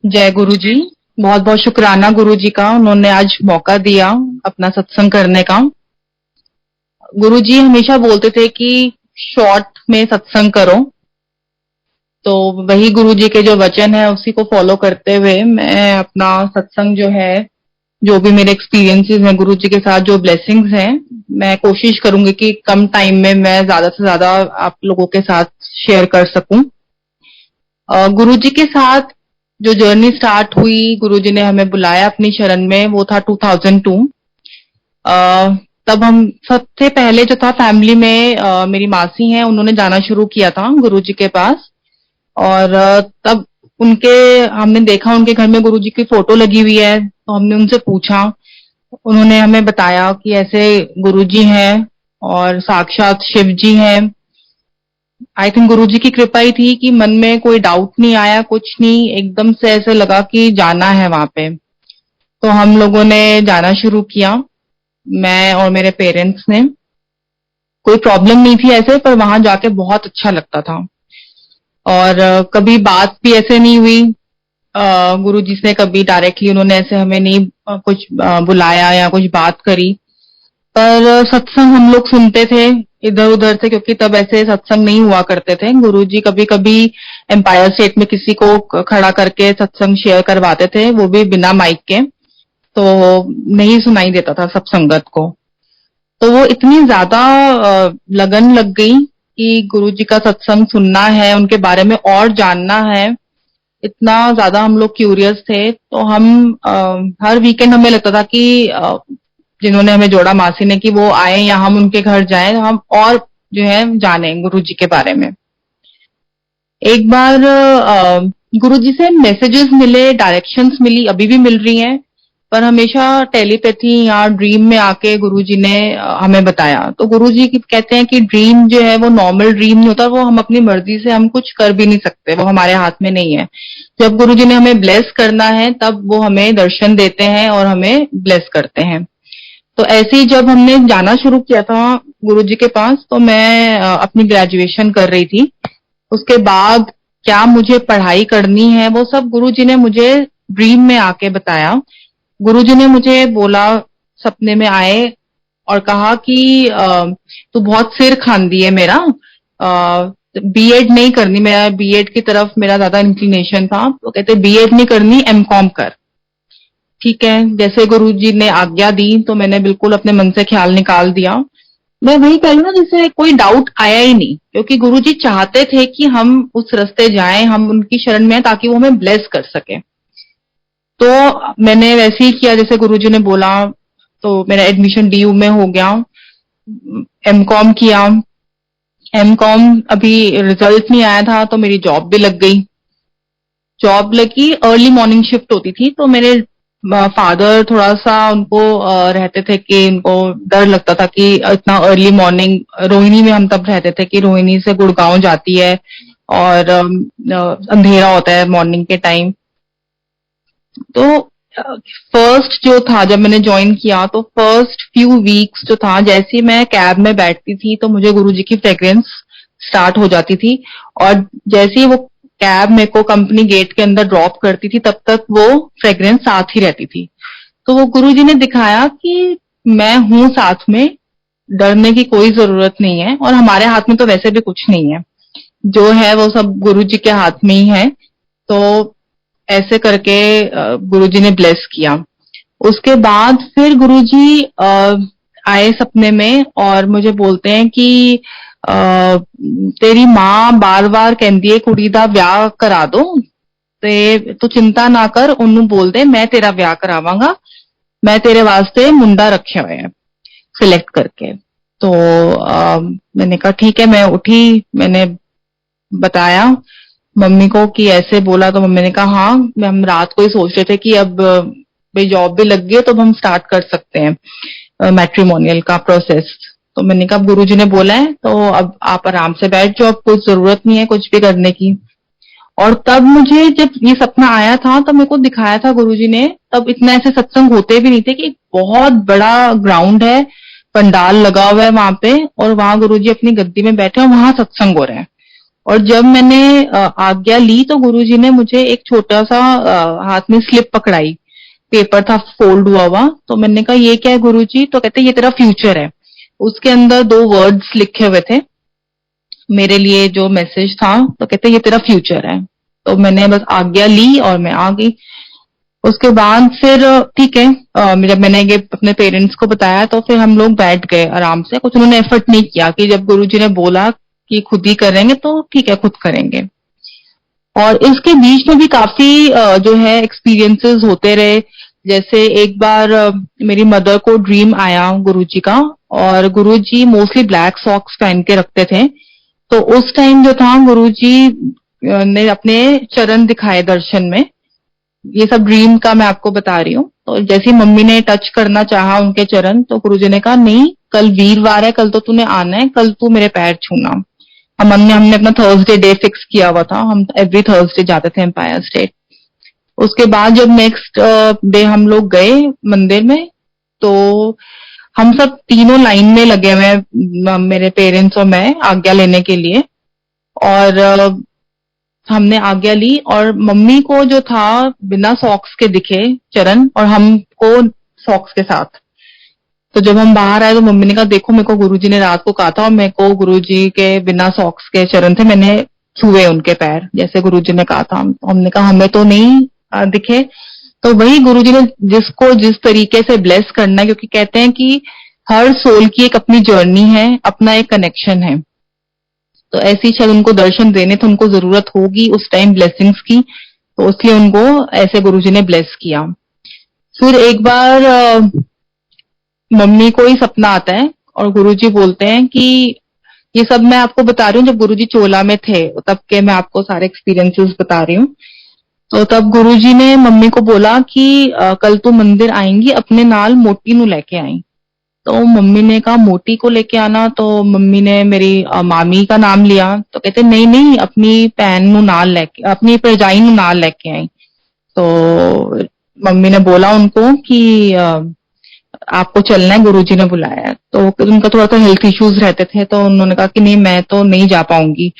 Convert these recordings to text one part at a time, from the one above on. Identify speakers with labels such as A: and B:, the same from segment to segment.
A: जय गुरु जी। बहुत बहुत शुक्राना गुरु जी का, उन्होंने आज मौका दिया अपना सत्संग करने का। गुरु जी हमेशा बोलते थे कि शॉर्ट में सत्संग करो, तो वही गुरु जी के जो वचन है उसी को फॉलो करते हुए मैं अपना सत्संग जो है, जो भी मेरे एक्सपीरियंसेस हैं गुरु जी के साथ, जो ब्लेसिंग्स हैं, मैं कोशिश करूंगी कि कम टाइम में मैं ज्यादा से ज्यादा आप लोगों के साथ शेयर कर सकूं। गुरु जी के साथ जो जर्नी स्टार्ट हुई, गुरु जी ने हमें बुलाया अपनी शरण में, वो था 2002। तब हम सबसे पहले जो था फैमिली में मेरी मासी हैं, उन्होंने जाना शुरू किया था गुरु जी के पास। और तब उनके हमने देखा उनके घर में गुरु जी की फोटो लगी हुई है, तो हमने उनसे पूछा। उन्होंने हमें बताया कि ऐसे गुरु जी हैं और साक्षात शिव जी हैं। आई थिंक गुरु जी की कृपा ही थी कि मन में कोई डाउट नहीं आया, कुछ नहीं, एकदम से ऐसे लगा कि जाना है वहां पे। तो हम लोगों ने जाना शुरू किया, मैं और मेरे पेरेंट्स ने। कोई प्रॉब्लम नहीं थी ऐसे, पर वहां जाके बहुत अच्छा लगता था। और कभी बात भी ऐसे नहीं हुई, गुरु जी से कभी डायरेक्टली उन्होंने ऐसे हमें नहीं कुछ बुलाया या कुछ बात करी। पर सत्संग हम लोग सुनते थे इधर उधर से, क्योंकि तब ऐसे सत्संग नहीं हुआ करते थे। गुरुजी कभी कभी एम्पायर स्टेट में किसी को खड़ा करके सत्संग शेयर करवाते थे, वो भी बिना माइक के, तो नहीं सुनाई देता था सब संगत को। तो वो इतनी ज्यादा लगन लग गई कि गुरुजी का सत्संग सुनना है, उनके बारे में और जानना है। इतना ज्यादा हम लोग क्यूरियस थे, तो हम हर वीकेंड हमें लगता था कि जिन्होंने हमें जोड़ा मासी ने, कि वो आए या हम उनके घर जाएं, हम और जो है जाने गुरु जी के बारे में। एक बार गुरु जी से मैसेजेस मिले, डायरेक्शंस मिली, अभी भी मिल रही हैं, पर हमेशा टेलीपैथी या ड्रीम में आके गुरु जी ने हमें बताया। तो गुरु जी कहते हैं कि ड्रीम जो है वो नॉर्मल ड्रीम नहीं होता, वो हम अपनी मर्जी से हम कुछ कर भी नहीं सकते, वो हमारे हाथ में नहीं है। जब गुरु जी ने हमें ब्लेस करना है तब वो हमें दर्शन देते हैं और हमें ब्लेस करते हैं। तो ऐसे ही जब हमने जाना शुरू किया था गुरुजी के पास, तो मैं अपनी ग्रेजुएशन कर रही थी। उसके बाद क्या मुझे पढ़ाई करनी है वो सब गुरुजी ने मुझे ड्रीम में आके बताया। गुरुजी ने मुझे बोला, सपने में आए और कहा कि तू बहुत सिर खांदी है मेरा, बीएड नहीं करनी, मेरा बीएड की तरफ मेरा ज्यादा इंक्लिनेशन था, तो कहते बीएड नहीं करनी, एमकॉम कर। ठीक है, जैसे गुरुजी ने आज्ञा दी तो मैंने बिल्कुल अपने मन से ख्याल निकाल दिया। मैं वही कह लू ना, जैसे कोई डाउट आया ही नहीं, क्योंकि गुरुजी चाहते थे कि हम उस रास्ते जाएं, हम उनकी शरण में आए ताकि वो हमें ब्लेस कर सके। तो मैंने वैसे ही किया जैसे गुरुजी ने बोला। तो मेरा एडमिशन डीयू में हो गया, एमकॉम किया। एमकॉम अभी रिजल्ट नहीं आया था तो मेरी जॉब भी लग गई। जॉब लगी, अर्ली मॉर्निंग शिफ्ट होती थी, तो मेरे फादर थोड़ा सा उनको रहते थे कि उनको डर लगता था कि इतना अर्ली मॉर्निंग, रोहिणी में हम तब रहते थे कि रोहिणी से गुड़गांव जाती है और अंधेरा होता है मॉर्निंग के टाइम। तो फर्स्ट जो था, जब मैंने ज्वाइन किया तो फर्स्ट फ्यू वीक्स जो था, जैसे ही मैं कैब में बैठती थी तो मुझे गुरुजी की फ्रेग्रेंस स्टार्ट हो जाती थी। और जैसे ही वो कैब मेरे को कंपनी गेट के अंदर ड्रॉप करती थी, तब तक वो फ्रेग्रेंस साथ ही रहती थी। तो वो गुरुजी ने दिखाया कि मैं हूं साथ में, डरने की कोई जरूरत नहीं है, और हमारे हाथ में तो वैसे भी कुछ नहीं है, जो है वो सब गुरुजी के हाथ में ही है। तो ऐसे करके गुरुजी ने ब्लेस किया। उसके बाद फिर गुरुजी आए सपने में और मुझे बोलते हैं कि तेरी मां बार बार कहती है कुड़ी दा ब्याह करा दो, ते तू चिंता ना कर, उन्होंने बोल दे मैं तेरा ब्याह करावांगा, मैं तेरे वास्ते मुंडा रखे हुए हैं सिलेक्ट करके। तो मैंने कहा ठीक है। मैं उठी, मैंने बताया मम्मी को कि ऐसे बोला, तो मम्मी ने कहा हाँ, हम रात को ही सोच रहे थे कि अब भाई जॉब भी लग गई है तो अब हम स्टार्ट कर सकते हैं मैट्रिमोनियल का प्रोसेस। तो मैंने कहा गुरुजी ने बोला है तो अब आप आराम से बैठ जाओ, अब कुछ जरूरत नहीं है कुछ भी करने की। और तब मुझे जब ये सपना आया था तब मेरे को दिखाया था गुरुजी ने, तब इतना ऐसे सत्संग होते भी नहीं थे, कि बहुत बड़ा ग्राउंड है, पंडाल लगा हुआ है वहां पे, और वहां गुरुजी अपनी गद्दी में बैठे और वहां सत्संग हो रहा है। और जब मैंने आज्ञा ली तो गुरुजी ने मुझे एक छोटा सा हाथ में स्लिप पकड़ाई, पेपर था फोल्ड हुआ हुआ। तो मैंने कहा ये क्या है गुरुजी? तो कहते ये तेरा फ्यूचर है। उसके अंदर 2 वर्ड्स लिखे हुए थे मेरे लिए, जो मैसेज था। तो कहते ये तेरा फ्यूचर है। तो मैंने बस आज्ञा ली और मैं आ गई। उसके बाद फिर ठीक है, जब मैंने ये अपने पेरेंट्स को बताया तो फिर हम लोग बैठ गए आराम से। कुछ उन्होंने एफर्ट नहीं किया कि जब गुरुजी ने बोला कि खुद ही करेंगे तो ठीक है, खुद करेंगे। और इसके बीच में भी काफी जो है एक्सपीरियंसेस होते रहे। जैसे एक बार मेरी मदर को ड्रीम आया गुरुजी का, और गुरुजी मोस्टली ब्लैक सॉक्स पहन के रखते थे। तो उस टाइम जो था गुरुजी ने अपने चरण दिखाए दर्शन में। ये सब ड्रीम का मैं आपको बता रही हूँ। तो जैसे ही मम्मी ने टच करना चाहा उनके चरण, तो गुरुजी ने कहा नहीं, कल वीरवार है, कल तो तूने आना है, कल तू मेरे पैर छूना। हमने अपना थर्सडे डे फिक्स किया हुआ था, हम एवरी थर्सडे जाते थे एम्पायर स्टेट। उसके बाद जब नेक्स्ट डे हम लोग गए मंदिर में, तो हम सब तीनों लाइन में लगे हुए हैं, मेरे पेरेंट्स और मैं, आज्ञा लेने के लिए। और हमने आज्ञा ली और मम्मी को जो था बिना सॉक्स के दिखे चरण, और हमको सॉक्स के साथ। तो जब हम बाहर आए तो मम्मी ने कहा देखो, मेरे को गुरुजी ने रात को कहा था और मेरे को गुरुजी के बिना सॉक्स के चरण थे, मैंने छुए उनके पैर जैसे गुरुजी ने कहा था। हमने कहा हमें तो नहीं दिखे। तो वही गुरुजी ने जिसको जिस तरीके से ब्लेस करना है, क्योंकि कहते हैं कि हर सोल की एक अपनी जर्नी है, अपना एक कनेक्शन है। तो ऐसी शायद उनको दर्शन देने थे, उनको जरूरत होगी उस टाइम ब्लेसिंग्स की, तो इसलिए उनको ऐसे गुरुजी ने ब्लेस किया। फिर एक बार मम्मी को ही सपना आता है और गुरुजी बोलते हैं कि ये सब मैं आपको बता रही हूँ जब गुरुजी चोला में थे, तब के मैं आपको सारे एक्सपीरियंसेस बता रही हूँ। तो तब गुरुजी ने मम्मी को बोला कि कल तू मंदिर आएंगी, अपने नाल मोटी नु लेके आई। तो मम्मी ने कहा मोटी को लेके आना? तो मम्मी ने मेरी मामी का नाम लिया। तो कहते नहीं नहीं, अपनी भैन नु नाल लेके, अपनी भरजाई नु नाल लेके आई। तो मम्मी ने बोला उनको कि आपको चलना है, गुरुजी ने बुलाया है। तो उनका थोड़ा सा हेल्थ इश्यूज रहते थे, तो उन्होंने कहा कि नहीं मैं तो नहीं जा पाऊंगी।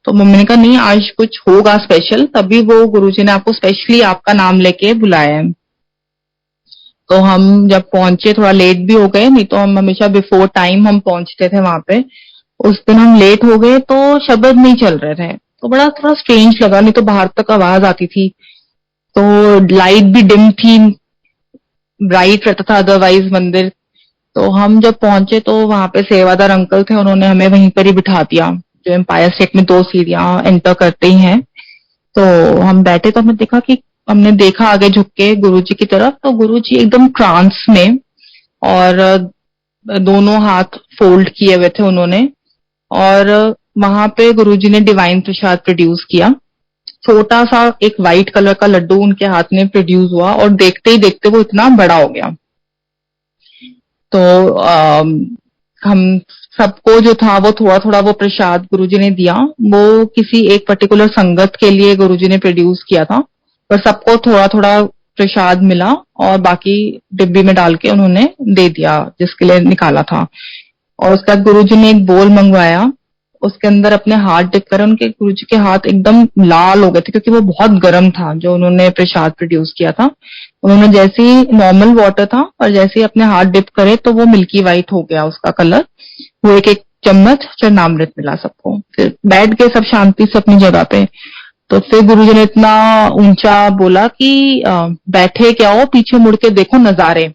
A: तो मम्मी ने कहा नहीं, आज कुछ होगा स्पेशल, तभी वो गुरुजी ने आपको स्पेशली आपका नाम लेके बुलाया है। तो हम जब पहुंचे, थोड़ा लेट भी हो गए, नहीं तो हम हमेशा बिफोर टाइम हम पहुंचते थे वहां पे। उस दिन हम लेट हो गए तो शब्द नहीं चल रहे थे, तो बड़ा थोड़ा स्ट्रेंज लगा, नहीं तो बाहर तक आवाज आती थी। तो लाइट भी डिम थी, ब्राइट रहता था अदरवाइज मंदिर। तो हम जब पहुंचे तो वहां पे सेवादार अंकल थे, उन्होंने हमें वहीं पर ही बिठा दिया, जो एम्पायर स्टेट में 2 सीढ़ियां एंटर करते ही हैं। तो हम बैठे तो हमने देखा आगे झुक के गुरुजी की तरफ, तो गुरुजी एकदम ट्रांस में, और दोनों हाथ फोल्ड किए हुए थे उन्होंने। और वहां पे गुरुजी ने डिवाइन प्रसाद प्रोड्यूस किया। छोटा सा एक व्हाइट कलर का लड्डू उनके हाथ में प्रोड्यूस हुआ, और देखते ही देखते वो इतना बड़ा हो गया। तो हम सबको जो था वो थोड़ा थोड़ा वो प्रसाद गुरुजी ने दिया। वो किसी एक पर्टिकुलर संगत के लिए गुरुजी ने प्रोड्यूस किया था, पर सबको थोड़ा थोड़ा प्रसाद मिला, और बाकी डिब्बी में डाल के उन्होंने दे दिया जिसके लिए निकाला था। और उसके बाद गुरुजी ने एक बोल मंगवाया, उसके अंदर अपने हाथ डिप करे। उनके गुरुजी के हाथ एकदम लाल हो गए थे, क्योंकि वो बहुत गर्म था जो उन्होंने प्रसाद प्रोड्यूस किया था। उन्होंने जैसे ही नॉर्मल वाटर था, और जैसे ही अपने हाथ डिप करे तो वो मिल्की वाइट हो गया उसका कलर। वो एक एक चम्मच चरणामृत मिला सबको। फिर बैठ गए सब शांति से अपनी जगह पे। तो फिर गुरुजी ने इतना ऊंचा बोला कि बैठे क्या हो, पीछे मुड़ के देखो नजारे।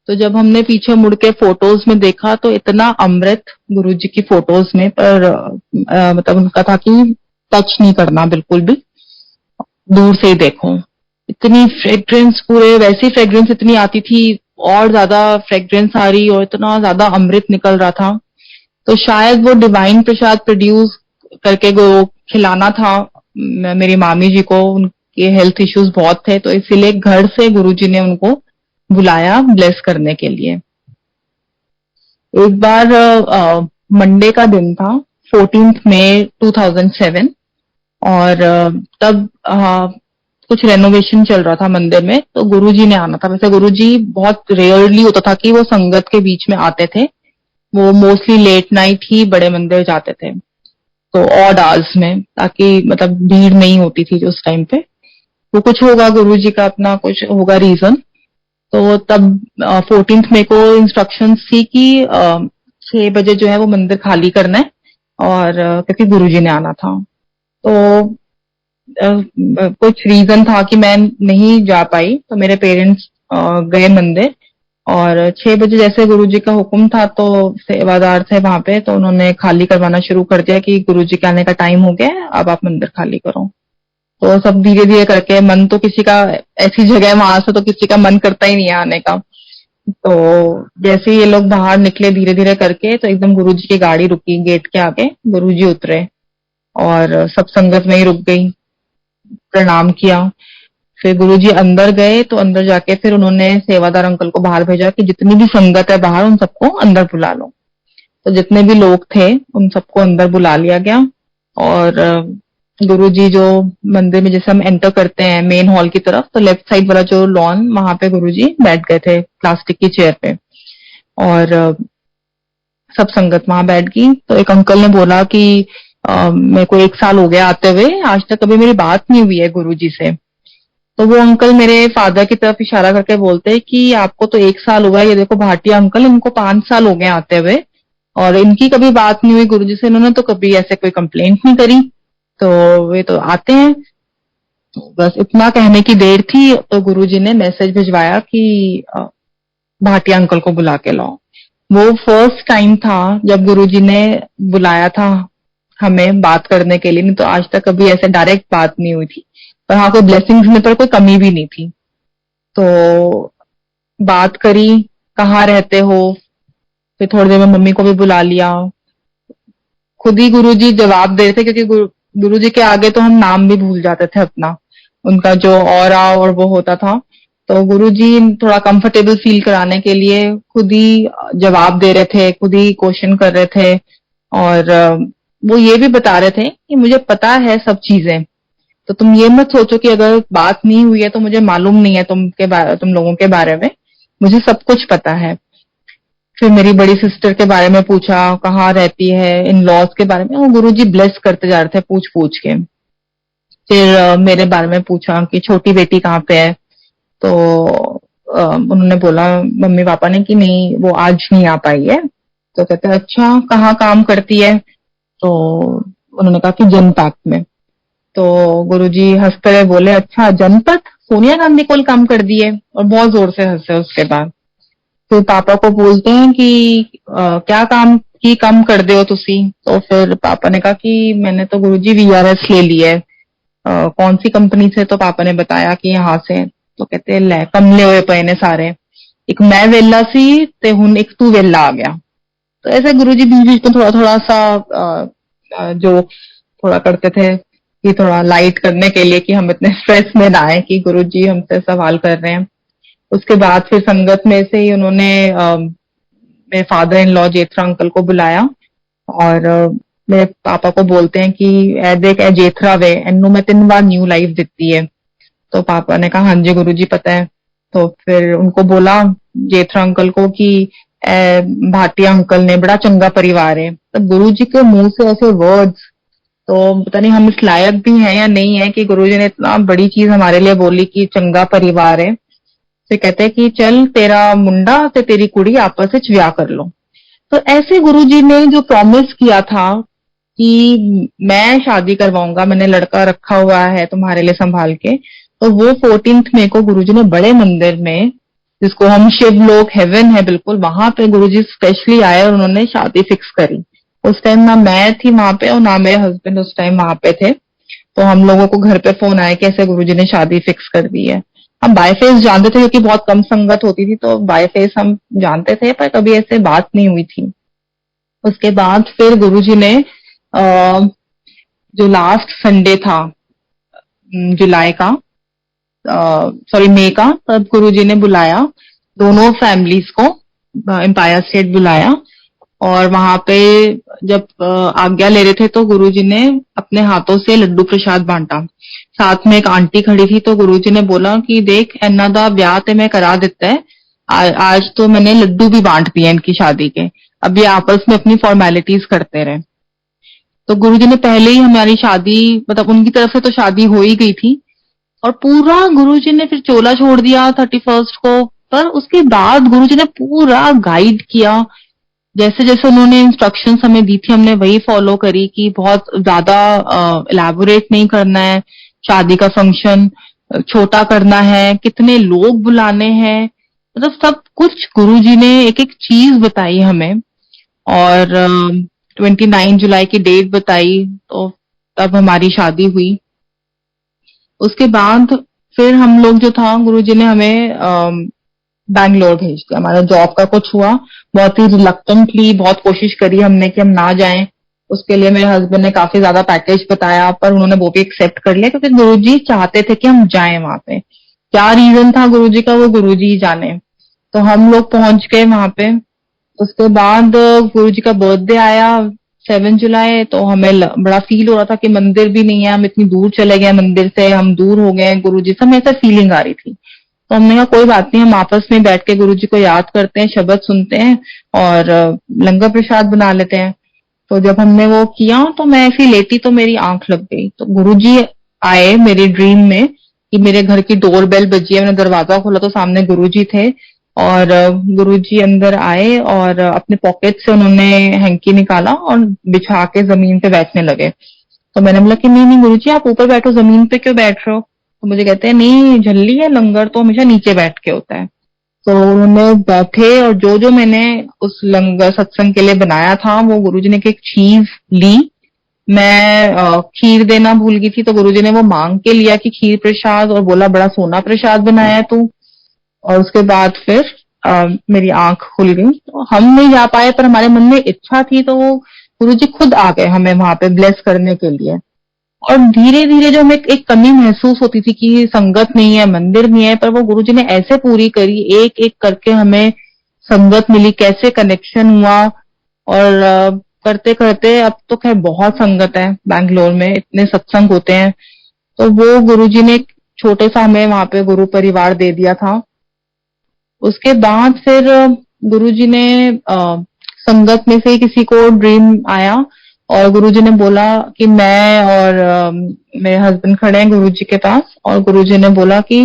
A: तो जब हमने पीछे मुड़ के फोटोज में देखा तो इतना अमृत गुरुजी की फोटोज में, पर मतलब उनका था कि टच नहीं करना बिल्कुल भी, दूर से ही देखो। इतनी फ्रेग्रेंस, पूरे वैसी फ्रेग्रेंस इतनी आती थी, और ज्यादा फ्रेग्रेंस आ रही, और इतना ज्यादा अमृत निकल रहा था। तो शायद वो डिवाइन प्रसाद प्रोड्यूस करके वो खिलाना था मेरी मामी जी को। उनके हेल्थ इश्यूज बहुत थे, तो इसीलिए घर से गुरुजी ने उनको बुलाया ब्लेस करने के लिए। एक बार मंडे का दिन था, 14 मई 2007, और तब कुछ रेनोवेशन चल रहा था मंदिर में, तो गुरुजी ने आना था। वैसे गुरुजी बहुत रेयरली होता था कि वो संगत के बीच में आते थे, वो मोस्टली लेट नाइट ही बड़े मंदिर जाते थे। तो ऑड आवर्स में, ताकि मतलब भीड़ नहीं होती थी उस टाइम पे। वो कुछ होगा गुरुजी का अपना कुछ होगा रीजन। तो तब 14th मई को इंस्ट्रक्शंस थी कि 6 बजे जो है वो मंदिर खाली करना है, और क्योंकि गुरुजी ने आना था। तो कुछ रीजन था कि मैं नहीं जा पाई, तो मेरे पेरेंट्स गए मंदिर, और 6 बजे जैसे गुरुजी का हुक्म था तो सेवादार थे वहां पे, तो उन्होंने खाली करवाना शुरू कर दिया कि गुरुजी के आने का टाइम हो गया है, अब आप मंदिर खाली करो। तो सब धीरे धीरे करके, मन तो किसी का, ऐसी जगह वहां से तो किसी का मन करता ही नहीं है आने का। तो जैसे ही ये लोग बाहर निकले धीरे धीरे करके, तो एकदम गुरुजी की गाड़ी रुकी गेट के आगे, गुरुजी उतरे और सब संगत में ही रुक गई, प्रणाम किया। फिर गुरुजी अंदर गए, तो अंदर जाके फिर उन्होंने सेवादार अंकल को बाहर भेजा कि जितनी भी संगत है बाहर, उन सबको अंदर बुला लो। तो जितने भी लोग थे उन सबको अंदर बुला लिया गया। और गुरुजी जो मंदिर में जैसे हम एंटर करते हैं मेन हॉल की तरफ, तो लेफ्ट साइड वाला जो लॉन, वहां पे गुरुजी बैठ गए थे प्लास्टिक की चेयर पे, और सब संगत वहां बैठ गई। तो एक अंकल ने बोला कि मेरे को 1 साल हो गया आते हुए, आज तक कभी मेरी बात नहीं हुई है गुरुजी से। तो वो अंकल मेरे फादर की तरफ इशारा करके बोलते हैं कि आपको तो 1 साल हुआ है, ये देखो भाटिया अंकल, इनको 5 साल हो गए आते हुए, और इनकी कभी बात नहीं हुई गुरुजी से, इन्होंने तो कभी ऐसे कोई कंप्लेंट नहीं करी, तो वे तो आते हैं। तो बस इतना कहने की देर थी, तो गुरुजी ने मैसेज भिजवाया कि भाटिया अंकल को बुला के लाओ। वो फर्स्ट टाइम था जब गुरुजी ने बुलाया था हमें बात करने के लिए, नहीं तो आज तक कभी ऐसे डायरेक्ट बात नहीं हुई थी। पर हाँ, कोई ब्लेसिंग्स में पर कोई कमी भी नहीं थी। तो बात करी, कहाँ रहते हो, फिर थोड़ी देर में मम्मी को भी बुला लिया। खुद ही गुरुजी जवाब दे रहे थे, क्योंकि गुरुजी के आगे तो हम नाम भी भूल जाते थे अपना, उनका जो ऑरा और वो होता था। तो गुरुजी थोड़ा कंफर्टेबल फील कराने के लिए खुद ही जवाब दे रहे थे, खुद ही क्वेश्चन कर रहे थे, और वो ये भी बता रहे थे कि मुझे पता है सब चीजें, तो तुम ये मत सोचो कि अगर बात नहीं हुई है तो मुझे मालूम नहीं है तुम लोगों के बारे में, मुझे सब कुछ पता है। फिर मेरी बड़ी सिस्टर के बारे में पूछा, कहाँ रहती है, इन लॉज के बारे में, वो गुरुजी ब्लेस करते जा रहे थे पूछ पूछ के। फिर मेरे बारे में पूछा कि छोटी बेटी कहाँ पे है, तो उन्होंने बोला मम्मी पापा ने कि नहीं वो आज नहीं आ पाई है। तो कहते हैं अच्छा, कहाँ काम करती है, तो उन्होंने कहा कि जनपथ में। तो गुरुजी हंसते हुए बोले अच्छा जनपथ, सोनिया गांधी को काम कर दी है, और बहुत जोर से हंसे। उसके बाद फिर पापा को बोलते हैं कि क्या काम की कम कर दे हो तुसी। तो फिर पापा ने कहा कि मैंने तो गुरुजी वीआरएस ले ली है। कौन सी कंपनी से, तो पापा ने बताया कि यहाँ से। तो कहते ले कमले हुए पे ने सारे, एक मैं वेला सी ते हुन एक तू वेला आ गया। तो ऐसे गुरुजी बीच बीच में थोड़ा थोड़ा सा जो थोड़ा करते थे कि थोड़ा लाइट करने के लिए, कि हम इतने स्ट्रेस में ना आए कि गुरुजी हमसे सवाल कर रहे हैं। उसके बाद फिर संगत में से ही उन्होंने मेरे फादर इन लॉ जेठरा अंकल को बुलाया, और मेरे पापा को बोलते हैं कि ए देख ए जेठरा वे एनू मैं 3 बार न्यू लाइफ दिती है। तो पापा ने कहा हाँ जी गुरुजी पता है। तो फिर उनको बोला जेठरा अंकल को कि भाटिया अंकल ने बड़ा चंगा परिवार है। तो गुरुजी के मुंह से ऐसे वर्ड्स, तो पता नहीं हम इस लायक भी हैं या नहीं है कि गुरुजी ने इतना बड़ी चीज हमारे लिए बोली कि चंगा परिवार है। फिर कहते हैं कि चल तेरा मुंडा ते तेरी कुड़ी आपस में ब्याह कर लो। तो ऐसे गुरुजी ने जो प्रॉमिस किया था कि मैं शादी करवाऊंगा, मैंने लड़का रखा हुआ है तुम्हारे लिए संभाल के, तो वो 14th मई को गुरुजी ने बड़े मंदिर में, जिसको हम शिवलोक हेवन है बिल्कुल, वहां पे गुरुजी स्पेशली आए और उन्होंने शादी फिक्स करी। उस टाइम ना मैं थी वहां पे और ना मेरे हस्बैंड उस टाइम वहां पे थे। तो हम लोगों को घर पे फोन आया कि ऐसे गुरुजी ने शादी फिक्स कर दी है। हम बाय फेस जानते थे क्योंकि बहुत कम संगत होती थी, तो बाय फेस हम जानते थे, पर कभी ऐसे बात नहीं हुई थी। उसके बाद फिर गुरुजी ने जो लास्ट संडे था जुलाई का, सॉरी मई का, तब गुरुजी ने बुलाया दोनों फैमिलीज को, एम्पायर स्टेट बुलाया, और वहां पे जब आज्ञा ले रहे थे तो गुरुजी ने अपने हाथों से लड्डू प्रसाद बांटा। साथ में एक आंटी खड़ी थी, तो गुरुजी ने बोला कि देख इन्ना दा ब्याह ते मैं करा दिता है, आज तो मैंने लड्डू भी बांट दिए इनकी शादी के, अब ये आपस में अपनी फॉर्मेलिटीज करते रहे। तो गुरुजी ने पहले ही हमारी शादी, मतलब उनकी तरफ से तो शादी हो ही गई थी, और पूरा गुरुजी ने फिर चोला छोड़ दिया 31st को। पर उसके बाद गुरुजी ने पूरा गाइड किया, जैसे जैसे उन्होंने इंस्ट्रक्शंस हमें दी थी हमने वही फॉलो करी, कि बहुत ज्यादा इलैबोरेट नहीं करना है, शादी का फंक्शन छोटा करना है, कितने लोग बुलाने हैं, मतलब सब कुछ गुरुजी ने एक एक चीज बताई हमें। और 29 जुलाई की डेट बताई, तो तब हमारी शादी हुई। उसके बाद फिर हम लोग जो था, गुरुजी ने हमें बैंगलोर भेज दिया। हमारा जॉब का कुछ हुआ, बहुत ही रिलक्टेंटली बहुत कोशिश करी हमने कि हम ना जाएं। उसके लिए मेरे हस्बैंड ने काफी ज्यादा पैकेज बताया, पर उन्होंने वो भी एक्सेप्ट कर लिया, क्योंकि गुरुजी चाहते थे कि हम जाएं वहां पे। क्या रीजन था गुरुजी का, वो गुरुजी ही जाने। तो हम लोग पहुंच गए वहां पे। उसके बाद गुरुजी का बर्थडे आया 7 जुलाई, तो हमें बड़ा फील हो रहा था कि मंदिर भी नहीं है, हम इतनी दूर चले गए मंदिर से, हम दूर हो गए गुरुजी से, हमें ऐसा फीलिंग आ रही थी। तो हमने कहा कोई बात नहीं, हम आपस में बैठ के गुरुजी को याद करते हैं, शब्द सुनते हैं और लंगर प्रसाद बना लेते हैं। तो जब हमने वो किया, तो मैं ऐसी लेटी तो मेरी आंख लग गई। तो गुरुजी आए मेरे ड्रीम में, कि मेरे घर की डोर बेल बजी है। मैंने दरवाजा खोला तो सामने गुरुजी थे, और गुरुजी अंदर आए और अपने पॉकेट से उन्होंने हैंकी निकाला और बिछा के जमीन पे बैठने लगे। तो मैंने बोला कि नहीं नहीं गुरुजी, आप ऊपर बैठो, जमीन पे क्यों बैठ रहे हो? तो मुझे कहते हैं नहीं, झल्ली है, लंगर तो हमेशा नीचे बैठ के होता है। तो उन्होंने बैठे, और जो जो मैंने उस लंगर सत्संग के लिए बनाया था, वो गुरुजी ने एक चीज ली। मैं खीर देना भूल गई थी, तो गुरुजी ने वो मांग के लिया कि खीर प्रसाद, और बोला बड़ा सोना प्रसाद बनाया है तू। और उसके बाद फिर मेरी आंख खुल गई। तो हम नहीं जा पाए, पर हमारे मन में इच्छा थी, तो वो गुरुजी खुद आ गए हमें वहां पे ब्लेस करने के लिए। और धीरे धीरे जो हमें एक कमी महसूस होती थी कि संगत नहीं है, मंदिर नहीं है, पर वो गुरुजी ने ऐसे पूरी करी, एक एक करके हमें संगत मिली, कैसे कनेक्शन हुआ। और करते करते अब तो खैर बहुत संगत है बैंगलोर में, इतने सत्संग होते हैं। तो वो गुरुजी ने एक छोटे सा हमें वहां पे गुरु परिवार दे दिया था। उसके बाद फिर गुरुजी ने संगत में से किसी को ड्रीम आया, और गुरुजी ने बोला कि मैं और मेरे हस्बैंड खड़े हैं गुरुजी के पास, और गुरुजी ने बोला कि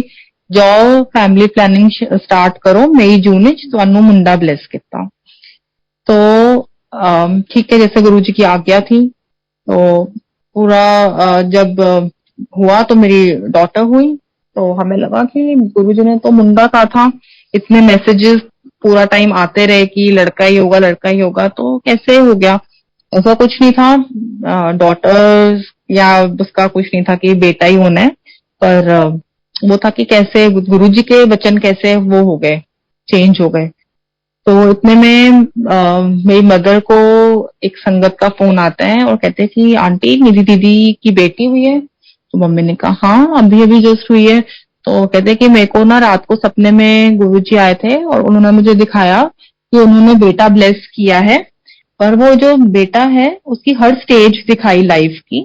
A: जाओ फैमिली प्लानिंग स्टार्ट करो, मई जून ਤੁਹਾਨੂੰ मुंडा ब्लेस किता। तो ठीक है, जैसे गुरुजी की आज्ञा थी। तो पूरा जब हुआ तो मेरी डॉटर हुई। तो हमें लगा कि गुरुजी ने तो मुंडा कहा था, इतने मैसेजेस पूरा टाइम आते रहे कि लड़का ही होगा लड़का ही होगा, तो कैसे हो गया? ऐसा कुछ नहीं था, डॉटर्स या उसका कुछ नहीं था कि बेटा ही होना है। पर वो था कि कैसे गुरुजी के वचन कैसे वो हो गए, चेंज हो गए। तो इतने में मेरी मदर को एक संगत का फोन आता है, और कहते हैं कि आंटी मेरी दीदी की बेटी हुई है। तो मम्मी ने कहा हाँ अभी अभी जस्ट हुई है। तो कहते हैं कि मेरे को ना रात को सपने में गुरुजी आए थे, और उन्होंने मुझे दिखाया कि उन्होंने बेटा ब्लेस किया है, पर वो जो बेटा है उसकी हर स्टेज दिखाई लाइफ की,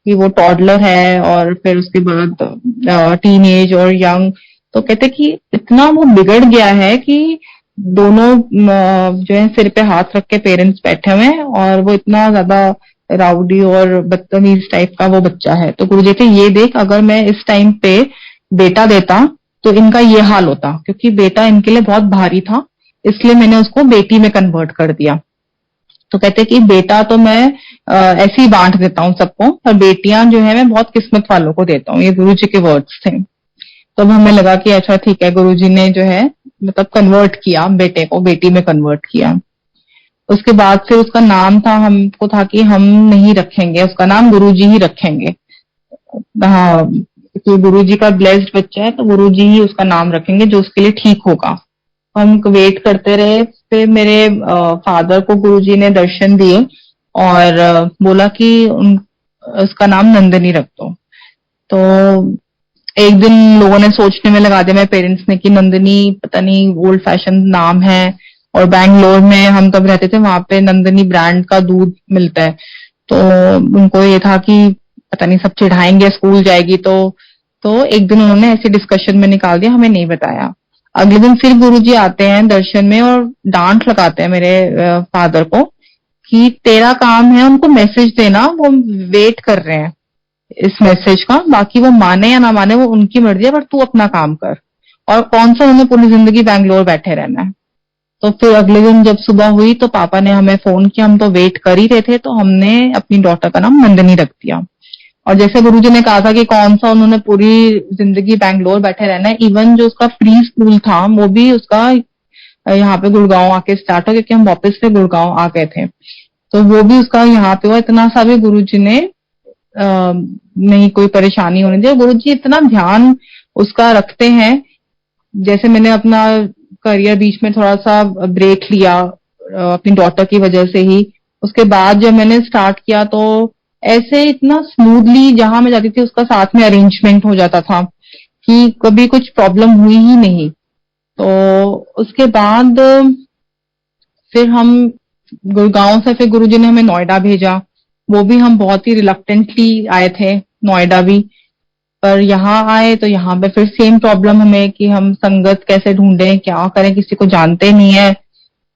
A: कि वो टॉडलर है और फिर उसके बाद टीन एज और यंग। तो कहते कि इतना वो बिगड़ गया है कि दोनों जो है सिर पे हाथ रख के पेरेंट्स बैठे हुए हैं, और वो इतना ज्यादा राउडी और बदतमीज टाइप का वो बच्चा है। तो गुरु जी थे ये देख, अगर मैं इस टाइम पे बेटा देता तो इनका ये हाल होता, क्योंकि बेटा इनके लिए बहुत भारी था, इसलिए मैंने उसको बेटी में कन्वर्ट कर दिया। तो कहते कि बेटा तो मैं ऐसे ही बांट देता हूँ सबको, पर बेटियां जो है मैं बहुत किस्मत वालों को देता हूँ। ये गुरु जी के वर्ड्स थे। तो अब हमें लगा कि अच्छा ठीक है, गुरु जी ने जो है मतलब कन्वर्ट किया बेटे को, बेटी में कन्वर्ट किया। उसके बाद फिर उसका नाम था, हमको था कि हम नहीं रखेंगे उसका नाम, गुरु जी ही रखेंगे। हाँ, कि गुरु जी का ब्लेस्ड बच्चा है तो गुरु जी ही उसका नाम रखेंगे जो उसके लिए ठीक होगा। हम वेट करते रहे। फिर मेरे फादर को गुरुजी ने दर्शन दिए और बोला कि उसका नाम नंदनी रख दो। तो एक दिन लोगों ने सोचने में लगा दिया, मेरे पेरेंट्स ने, कि नंदनी पता नहीं ओल्ड फैशन नाम है, और बैंगलोर में हम तब रहते थे, वहां पे नंदनी ब्रांड का दूध मिलता है। तो उनको ये था कि पता नहीं सब चिढ़ाएंगे, स्कूल जाएगी। तो एक दिन उन्होंने ऐसे डिस्कशन में निकाल दिया, हमें नहीं बताया। अगले दिन फिर गुरुजी आते हैं दर्शन में और डांट लगाते हैं मेरे फादर को कि तेरा काम है उनको मैसेज देना, वो वेट कर रहे हैं इस मैसेज का, बाकी वो माने या ना माने वो उनकी मर्जी है, पर तू अपना काम कर। और कौन सा उन्हें पूरी जिंदगी बैंगलोर बैठे रहना है। तो फिर अगले दिन जब सुबह हुई तो पापा ने हमें फोन किया, हम तो वेट कर ही रहे थे, तो हमने अपनी डॉटर का नाम नंदिनी रख दिया। और जैसे गुरुजी ने कहा था कि कौन सा उन्होंने पूरी जिंदगी बैंगलोर बैठे रहना है, इवन जो उसका प्री स्कूल था वो भी उसका यहाँ पे गुड़गांव आके स्टार्ट हो, क्योंकि हम वापस से गुड़गांव आ गए थे, तो वो भी उसका यहाँ पे हुआ। इतना सा भी गुरुजी ने नहीं कोई परेशानी होने दी। गुरुजी इतना ध्यान उसका रखते हैं। जैसे मैंने अपना करियर बीच में थोड़ा सा ब्रेक लिया अपनी डॉटर की वजह से ही, उसके बाद जब मैंने स्टार्ट किया तो ऐसे इतना स्मूथली जहां मैं जाती थी उसका साथ में अरेंजमेंट हो जाता था कि कभी कुछ प्रॉब्लम हुई ही नहीं। तो उसके बाद फिर हम गुड़गांव से फिर गुरुजी ने हमें नोएडा भेजा। वो भी हम बहुत ही रिलक्टेंटली आए थे नोएडा भी, पर यहाँ आए तो यहाँ पे फिर सेम प्रॉब्लम हमें कि हम संगत कैसे ढूंढें, क्या करें, किसी को जानते नहीं है।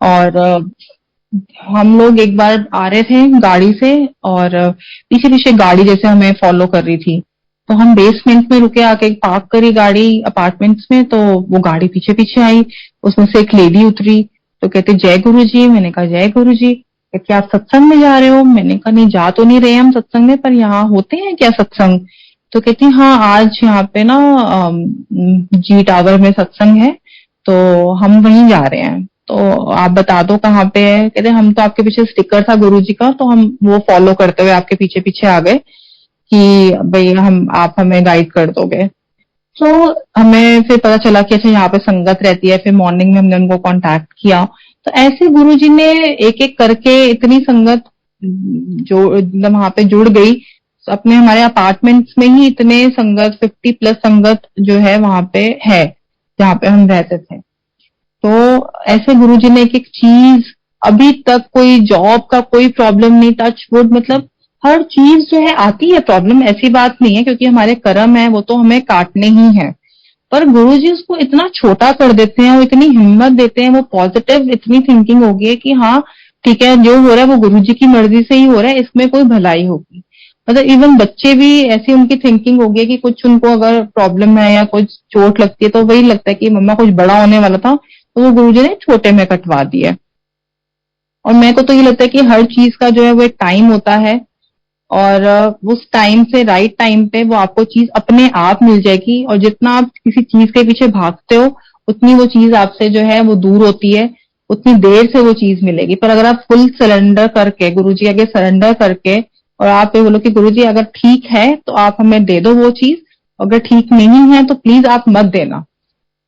A: और हम लोग एक बार आ रहे थे गाड़ी से और पीछे पीछे गाड़ी जैसे हमें फॉलो कर रही थी, तो हम बेसमेंट में रुके, आके पार्क करी गाड़ी अपार्टमेंट्स में, तो वो गाड़ी पीछे पीछे आई। उसमें से एक लेडी उतरी तो कहते जय गुरु जी। मैंने कहा जय गुरु जी। कहते आप सत्संग में जा रहे हो? मैंने कहा नहीं, जा तो नहीं रहे हम सत्संग में, पर यहाँ होते हैं क्या सत्संग? तो कहती हाँ आज यहाँ पे ना जी टावर में सत्संग है, तो हम वहीं जा रहे हैं, तो आप बता दो कहाँ पे है। कहते हम तो आपके पीछे स्टिकर था गुरुजी का, तो हम वो फॉलो करते हुए आपके पीछे पीछे आ गए कि भाई आप हमें गाइड कर दोगे। तो हमें फिर पता चला कि अच्छा यहाँ पे संगत रहती है। फिर मॉर्निंग में हमने उनको कांटेक्ट किया, तो ऐसे गुरुजी ने एक एक करके इतनी संगत जो मतलब वहां पे जुड़ गई। अपने हमारे अपार्टमेंट्स में ही इतने संगत 50+ संगत जो है वहां पे है जहाँ पे हम रहते थे। तो ऐसे गुरुजी ने एक एक चीज, अभी तक कोई जॉब का कोई प्रॉब्लम नहीं, टच वुड, मतलब हर चीज जो है आती है प्रॉब्लम, ऐसी बात नहीं है, क्योंकि हमारे कर्म है वो तो हमें काटने ही है, पर गुरुजी उसको इतना छोटा कर देते हैं और इतनी हिम्मत देते हैं। वो पॉजिटिव इतनी थिंकिंग होगी है कि हाँ ठीक है जो हो रहा है वो गुरुजी की मर्जी से ही हो रहा है, इसमें कोई भलाई होगी। मतलब इवन बच्चे भी ऐसी उनकी थिंकिंग होगी कि कुछ उनको अगर प्रॉब्लम है या कुछ चोट लगती है तो वही लगता है कि मम्मा कुछ बड़ा होने वाला था तो वो गुरुजी ने छोटे में कटवा दिया। और मेरे को तो ये लगता है कि हर चीज का जो है वो एक टाइम होता है, और उस टाइम से राइट टाइम पे वो आपको चीज अपने आप मिल जाएगी। और जितना आप किसी चीज के पीछे भागते हो उतनी वो चीज आपसे जो है वो दूर होती है, उतनी देर से वो चीज मिलेगी। पर अगर आप फुल सरेंडर करके गुरुजी आगे सरेंडर करके और आप ये बोलो कि गुरुजी अगर ठीक है तो आप हमें दे दो वो चीज, अगर ठीक नहीं है तो प्लीज आप मत देना।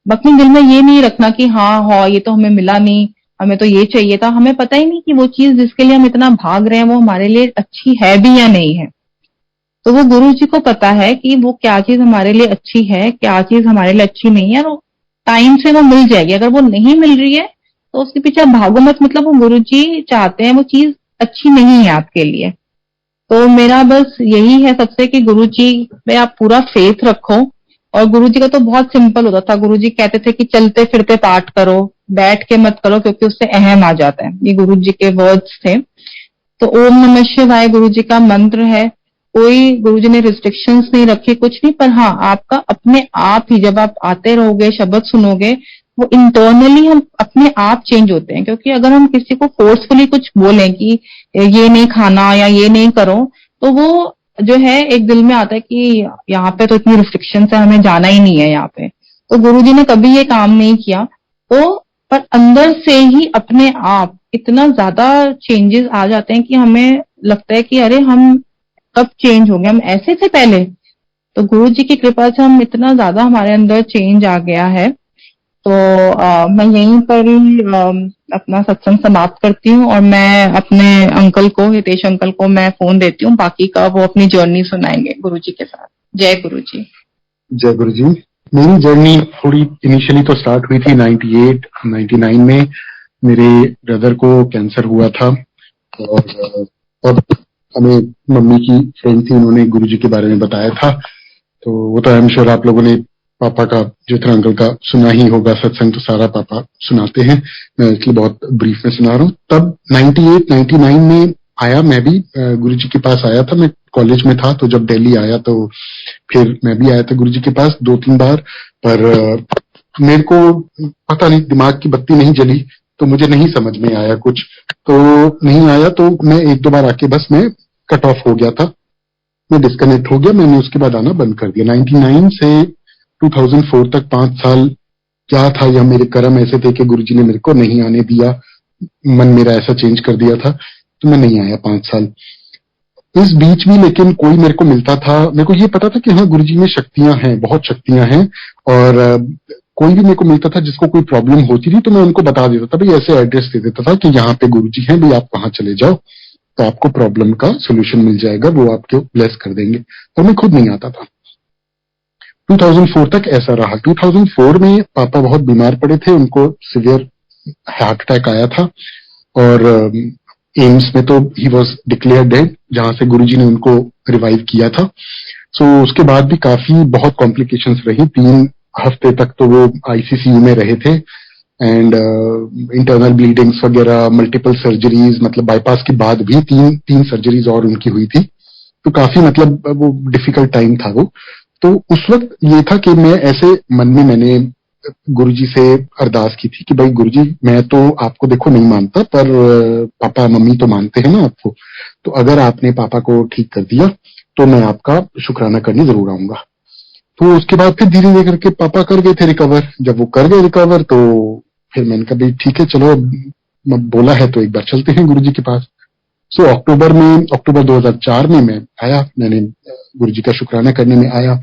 A: अपने दिल में ये नहीं रखना कि हाँ ये तो हमें मिला नहीं, हमें तो ये चाहिए था। हमें पता ही नहीं कि वो चीज जिसके लिए हम इतना भाग रहे हैं वो हमारे लिए अच्छी है भी या नहीं है। तो वो गुरु जी को पता है कि वो क्या चीज हमारे लिए अच्छी है, क्या चीज हमारे लिए अच्छी नहीं है, और टाइम से वो मिल जाएगी। अगर वो नहीं मिल रही है तो उसके पीछे भागो मत, मतलब वो गुरु जी चाहते हैं वो चीज अच्छी नहीं है आपके लिए। तो मेरा बस यही है सबसे कि गुरु जी पे आप पूरा फेथ रखो। और गुरु जी का तो बहुत सिंपल होता था, गुरु जी कहते थे कि चलते फिरते पाठ करो, बैठ के मत करो क्योंकि उससे अहम आ जाता है। ये गुरु जी के वर्ड्स थे। तो ओम नमः शिवाय गुरु जी का मंत्र है। कोई गुरु जी ने रिस्ट्रिक्शंस नहीं रखी, कुछ नहीं, पर हाँ आपका अपने आप ही जब आप आते रहोगे शब्द सुनोगे वो इंटरनली हम अपने आप चेंज होते हैं। क्योंकि अगर हम किसी को फोर्सफुली कुछ बोलें कि ये नहीं खाना या ये नहीं करो, तो वो जो है एक दिल में आता है कि यहाँ पे तो इतनी रिस्ट्रिक्शन है, हमें जाना ही नहीं है यहाँ पे। तो गुरुजी ने कभी ये काम नहीं किया। तो पर अंदर से ही अपने आप इतना ज्यादा चेंजेस आ जाते हैं कि हमें लगता है कि अरे हम कब चेंज हो गए, हम ऐसे थे पहले। तो गुरु जी की कृपा से हम इतना ज्यादा हमारे अंदर चेंज आ गया है। तो मैं यहीं पर ही अपना सत्संग समाप्त करती हूँ और मैं अपने अंकल को, हितेश अंकल को मैं फोन देती हूँ, बाकी का वो अपनी जर्नी सुनाएंगे गुरु जी के साथ। जय गुरु जी।
B: जय गुरु जी। मेरी जर्नी थोड़ी इनिशियली तो स्टार्ट हुई थी 98-99 में। मेरे ब्रदर को कैंसर हुआ था और तब हमें मम्मी की फ्रेंड थी, उन्होंने गुरु जी के बारे में बताया था। तो वो तो आई एम श्योर आप लोगों ने पापा का, ज्योतिरा अंकल का सुना ही होगा, सत्संग तो सारा पापा सुनाते हैं, मैं इसलिए बहुत ब्रीफ में सुना रहा हूँ। तब 98, 99 में आया, मैं भी गुरुजी के पास आया था। मैं कॉलेज में था, तो जब दिल्ली आया तो फिर मैं भी आया था गुरुजी के पास 2-3 बार, पर मेरे को पता नहीं, दिमाग की बत्ती नहीं जली, तो मुझे नहीं समझ में आया कुछ, तो नहीं आया, तो मैं 1-2 बार आके बस मैं कट ऑफ हो गया था, मैं डिस्कनेक्ट हो गया। मैंने उसके बाद आना बंद कर दिया। 99 से 2004 तक 5 साल क्या था, या मेरे कर्म ऐसे थे कि गुरुजी ने मेरे को नहीं आने दिया, मन मेरा ऐसा चेंज कर दिया था, तो मैं नहीं आया 5 साल। इस बीच भी लेकिन कोई मेरे को मिलता था, मेरे को ये पता था कि हाँ गुरुजी में शक्तियां हैं, बहुत शक्तियां हैं, और कोई भी मेरे को मिलता था जिसको कोई प्रॉब्लम होती थी तो मैं उनको बता देता था, भाई ऐसे एड्रेस दे देता था कि यहाँ पे गुरुजी हैं, भाई आप वहां चले जाओ तो आपको प्रॉब्लम का सोल्यूशन मिल जाएगा, वो आपको ब्लेस कर देंगे, और मैं खुद नहीं आता था। 2004 तक ऐसा रहा। 2004 में पापा बहुत बीमार पड़े थे, उनको सीवियर हार्ट अटैक आया था, और एम्स में तो ही वॉज डिक्लेयर डेड, जहां से गुरुजी ने उनको रिवाइव किया था। सो उसके बाद भी काफी बहुत कॉम्प्लिकेशंस रही, 3 हफ्ते तक तो वो आईसीसीयू में रहे थे, एंड इंटरनल ब्लीडिंग्स वगैरह, मल्टीपल सर्जरीज, मतलब बाईपास के बाद भी 3 सर्जरीज और उनकी हुई थी, तो काफी मतलब वो डिफिकल्ट टाइम था वो। तो उस वक्त ये था कि मैं ऐसे मन में मैंने गुरुजी से अरदास की थी कि भाई गुरुजी, मैं तो आपको देखो नहीं मानता, पर पापा मम्मी तो मानते हैं ना आपको, तो अगर आपने पापा को ठीक कर दिया तो मैं आपका शुक्राना करने जरूर आऊंगा। तो उसके बाद फिर धीरे धीरे करके पापा कर गए थे रिकवर। जब वो कर गए रिकवर तो फिर मैंने कहा भाई ठीक है, चलो बोला है तो एक बार चलते हैं गुरुजी के पास। सो अक्टूबर 2004 में मैं आया, मैंने गुरुजी का शुक्राना करने में आया।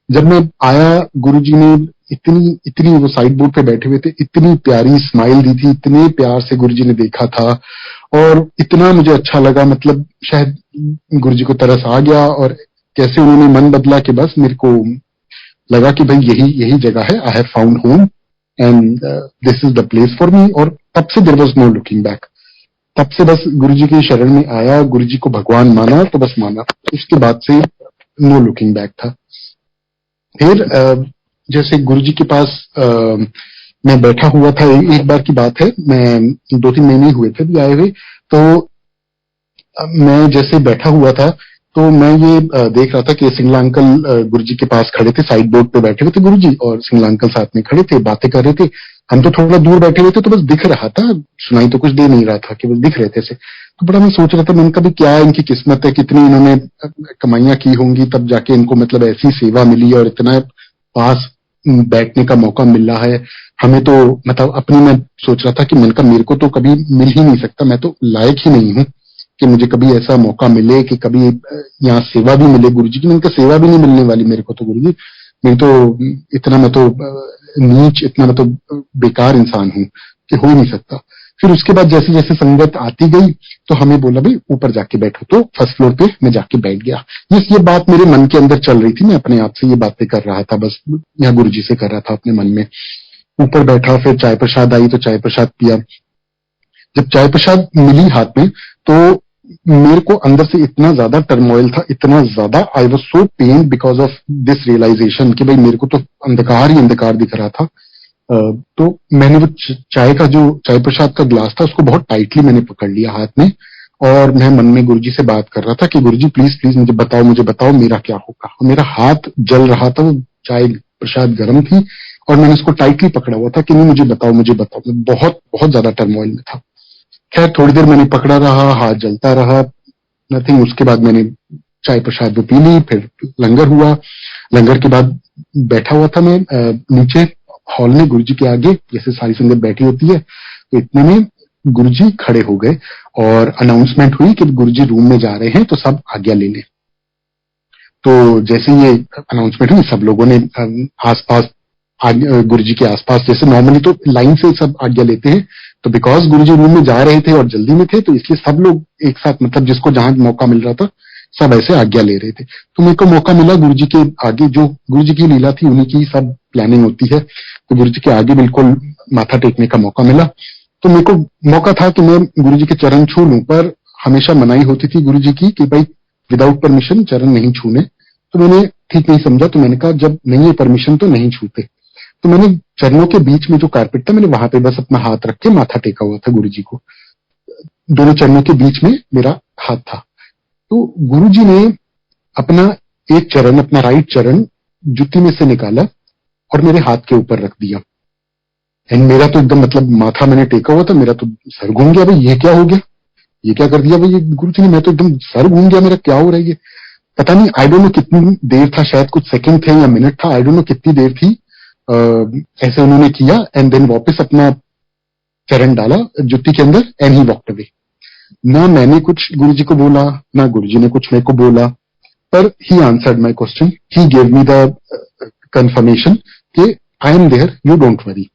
B: जब मैं आया, गुरुजी ने इतनी वो साइड बोर्ड पे बैठे हुए थे, इतनी प्यारी स्माइल दी थी, इतने प्यार से गुरुजी ने देखा था, और इतना मुझे अच्छा लगा, मतलब शायद गुरुजी को तरस आ गया, और कैसे उन्होंने मन बदला कि बस मेरे को लगा कि भाई यही जगह है, I have found home and this is the place for me. और तब से there was no looking back, तब से बस गुरुजी की शरण में आया, गुरुजी को भगवान माना तो बस माना, उसके बाद से नो लुकिंग बैक था। फिर जैसे गुरुजी के पास मैं बैठा हुआ था, एक बार की बात है, मैं 2-3 महीने हुए थे भी आए हुए, तो मैं जैसे बैठा हुआ था तो मैं ये देख रहा था कि सिंगला अंकल गुरुजी के पास खड़े थे, साइड बोर्ड पे बैठे हुए थे गुरुजी, और सिंगला अंकल साथ में खड़े थे, बातें कर रहे थे। हम तो थोड़ा दूर बैठे हुए थे, तो बस दिख रहा था, सुनाई तो कुछ दे नहीं रहा था, कि बस दिख रहे थे ऐसे। तो बड़ा मैं सोच रहा था, मैंने कहा क्या इनकी किस्मत है, कितनी इन्होंने कमाइयां की होंगी, तब जाके इनको मतलब ऐसी सेवा मिली और इतना पास बैठने का मौका मिल रहा है। हमें तो मतलब अपनी, मैं सोच रहा था कि मैंने कहा मेरे को तो कभी मिल ही नहीं सकता, मैं तो लायक ही नहीं हूँ कि मुझे कभी ऐसा मौका मिले कि कभी यहाँ सेवा भी मिले गुरुजी की। मैंने कहा सेवा भी नहीं मिलने वाली मेरे को तो गुरुजी, मैं तो इतना, मैं तो नीच, इतना मैं तो बेकार इंसान हूँ कि हो ही नहीं सकता। फिर उसके बाद जैसे जैसे संगत आती गई तो हमें बोला भाई ऊपर जाके बैठो, तो फर्स्ट फ्लोर पे मैं जाके बैठ गया। ये बात मेरे मन के अंदर चल रही थी, मैं अपने आप से ये बातें कर रहा था, बस यहाँ गुरुजी से कर रहा था अपने मन में। ऊपर बैठा, फिर चाय प्रसाद आई तो चाय प्रसाद पिया। जब चाय प्रसाद मिली हाथ में तो मेरे को अंदर से इतना ज्यादा टर्मोइल था, इतना ज्यादा, I was so pain because of this realisation कि भाई मेरे को तो अंधकार ही अंधकार दिख रहा था। तो मैंने वो चाय का, जो चाय प्रसाद का ग्लास था, उसको बहुत टाइटली मैंने पकड़ लिया हाथ में, और मैं मन में गुरुजी से बात कर रहा था कि गुरुजी प्लीज प्लीज मुझे बताओ मेरा क्या होगा। मेरा हाथ जल रहा था, वो चाय प्रसाद गर्म थी, और मैंने उसको टाइटली पकड़ा हुआ था कि नहीं मुझे बताओ। मैं बहुत बहुत ज्यादा टर्मोइल में था। खैर थोड़ी देर मैंने पकड़ा रहा, हाथ जलता रहा, नथिंग। उसके बाद मैंने चाय प्रसाद वो पी ली, फिर लंगर हुआ। लंगर के बाद बैठा हुआ था मैं नीचे हॉल में गुरुजी के आगे, जैसे सारी संगत बैठी होती है, तो इतने में गुरुजी खड़े हो गए और अनाउंसमेंट हुई कि गुरुजी रूम में जा रहे हैं, तो सब आज्ञा ले लें। तो जैसे ये अनाउंसमेंट हुई, सब लोगों ने आसपास, गुरुजी के आसपास, जैसे नॉर्मली तो लाइन से सब आज्ञा लेते हैं, तो बिकॉज गुरुजी रूम में जा रहे थे और जल्दी में थे, तो इसलिए सब लोग एक साथ, मतलब जिसको जहां मौका मिल रहा था सब ऐसे आज्ञा ले रहे थे। तो मेरे को मौका मिला गुरुजी के आगे, जो गुरुजी की लीला थी उन्हीं की सब प्लानिंग होती है, तो गुरुजी के आगे बिल्कुल माथा टेकने का मौका मिला। तो मेरे को मौका था कि मैं गुरुजी के चरण छू लूं, पर हमेशा मनाही होती थी गुरुजी की कि भाई विदाउट परमिशन चरण नहीं छूने। तो मैंने ठीक नहीं समझा, तो मैंने कहा जब नहीं है परमिशन तो नहीं छूते। तो मैंने चरणों के बीच में जो कारपेट था, मैंने वहां पे बस अपना हाथ रख के माथा टेका हुआ था गुरुजी को, दोनों चरणों के बीच में मेरा हाथ था। तो गुरुजी ने अपना एक चरण, अपना राइट चरण जुत्ती में से निकाला और मेरे हाथ के ऊपर रख दिया। एंड मेरा तो एकदम मतलब माथा मैंने टेका हुआ था, मेरा तो सर घूम गया, भाई ये क्या हो गया, ये क्या कर दिया भाई ये गुरुजी ने, मैं तो एकदम सर घूम गया, मेरा क्या हो रहा है ये। पता नहीं, आई डोंट नो कितनी देर था, शायद कुछ सेकंड थे या मिनट था, आई डोंट नो कितनी देर थी। ऐसे उन्होंने किया एंड देन वापस अपना चरण डाला जुत्ती के अंदर एंड ही वॉक्ड अवे। ना मैंने कुछ गुरुजी को बोला, ना गुरुजी ने कुछ मेरे को बोला, पर ही answered my question, he gave me the confirmation कि I am there, you don't worry,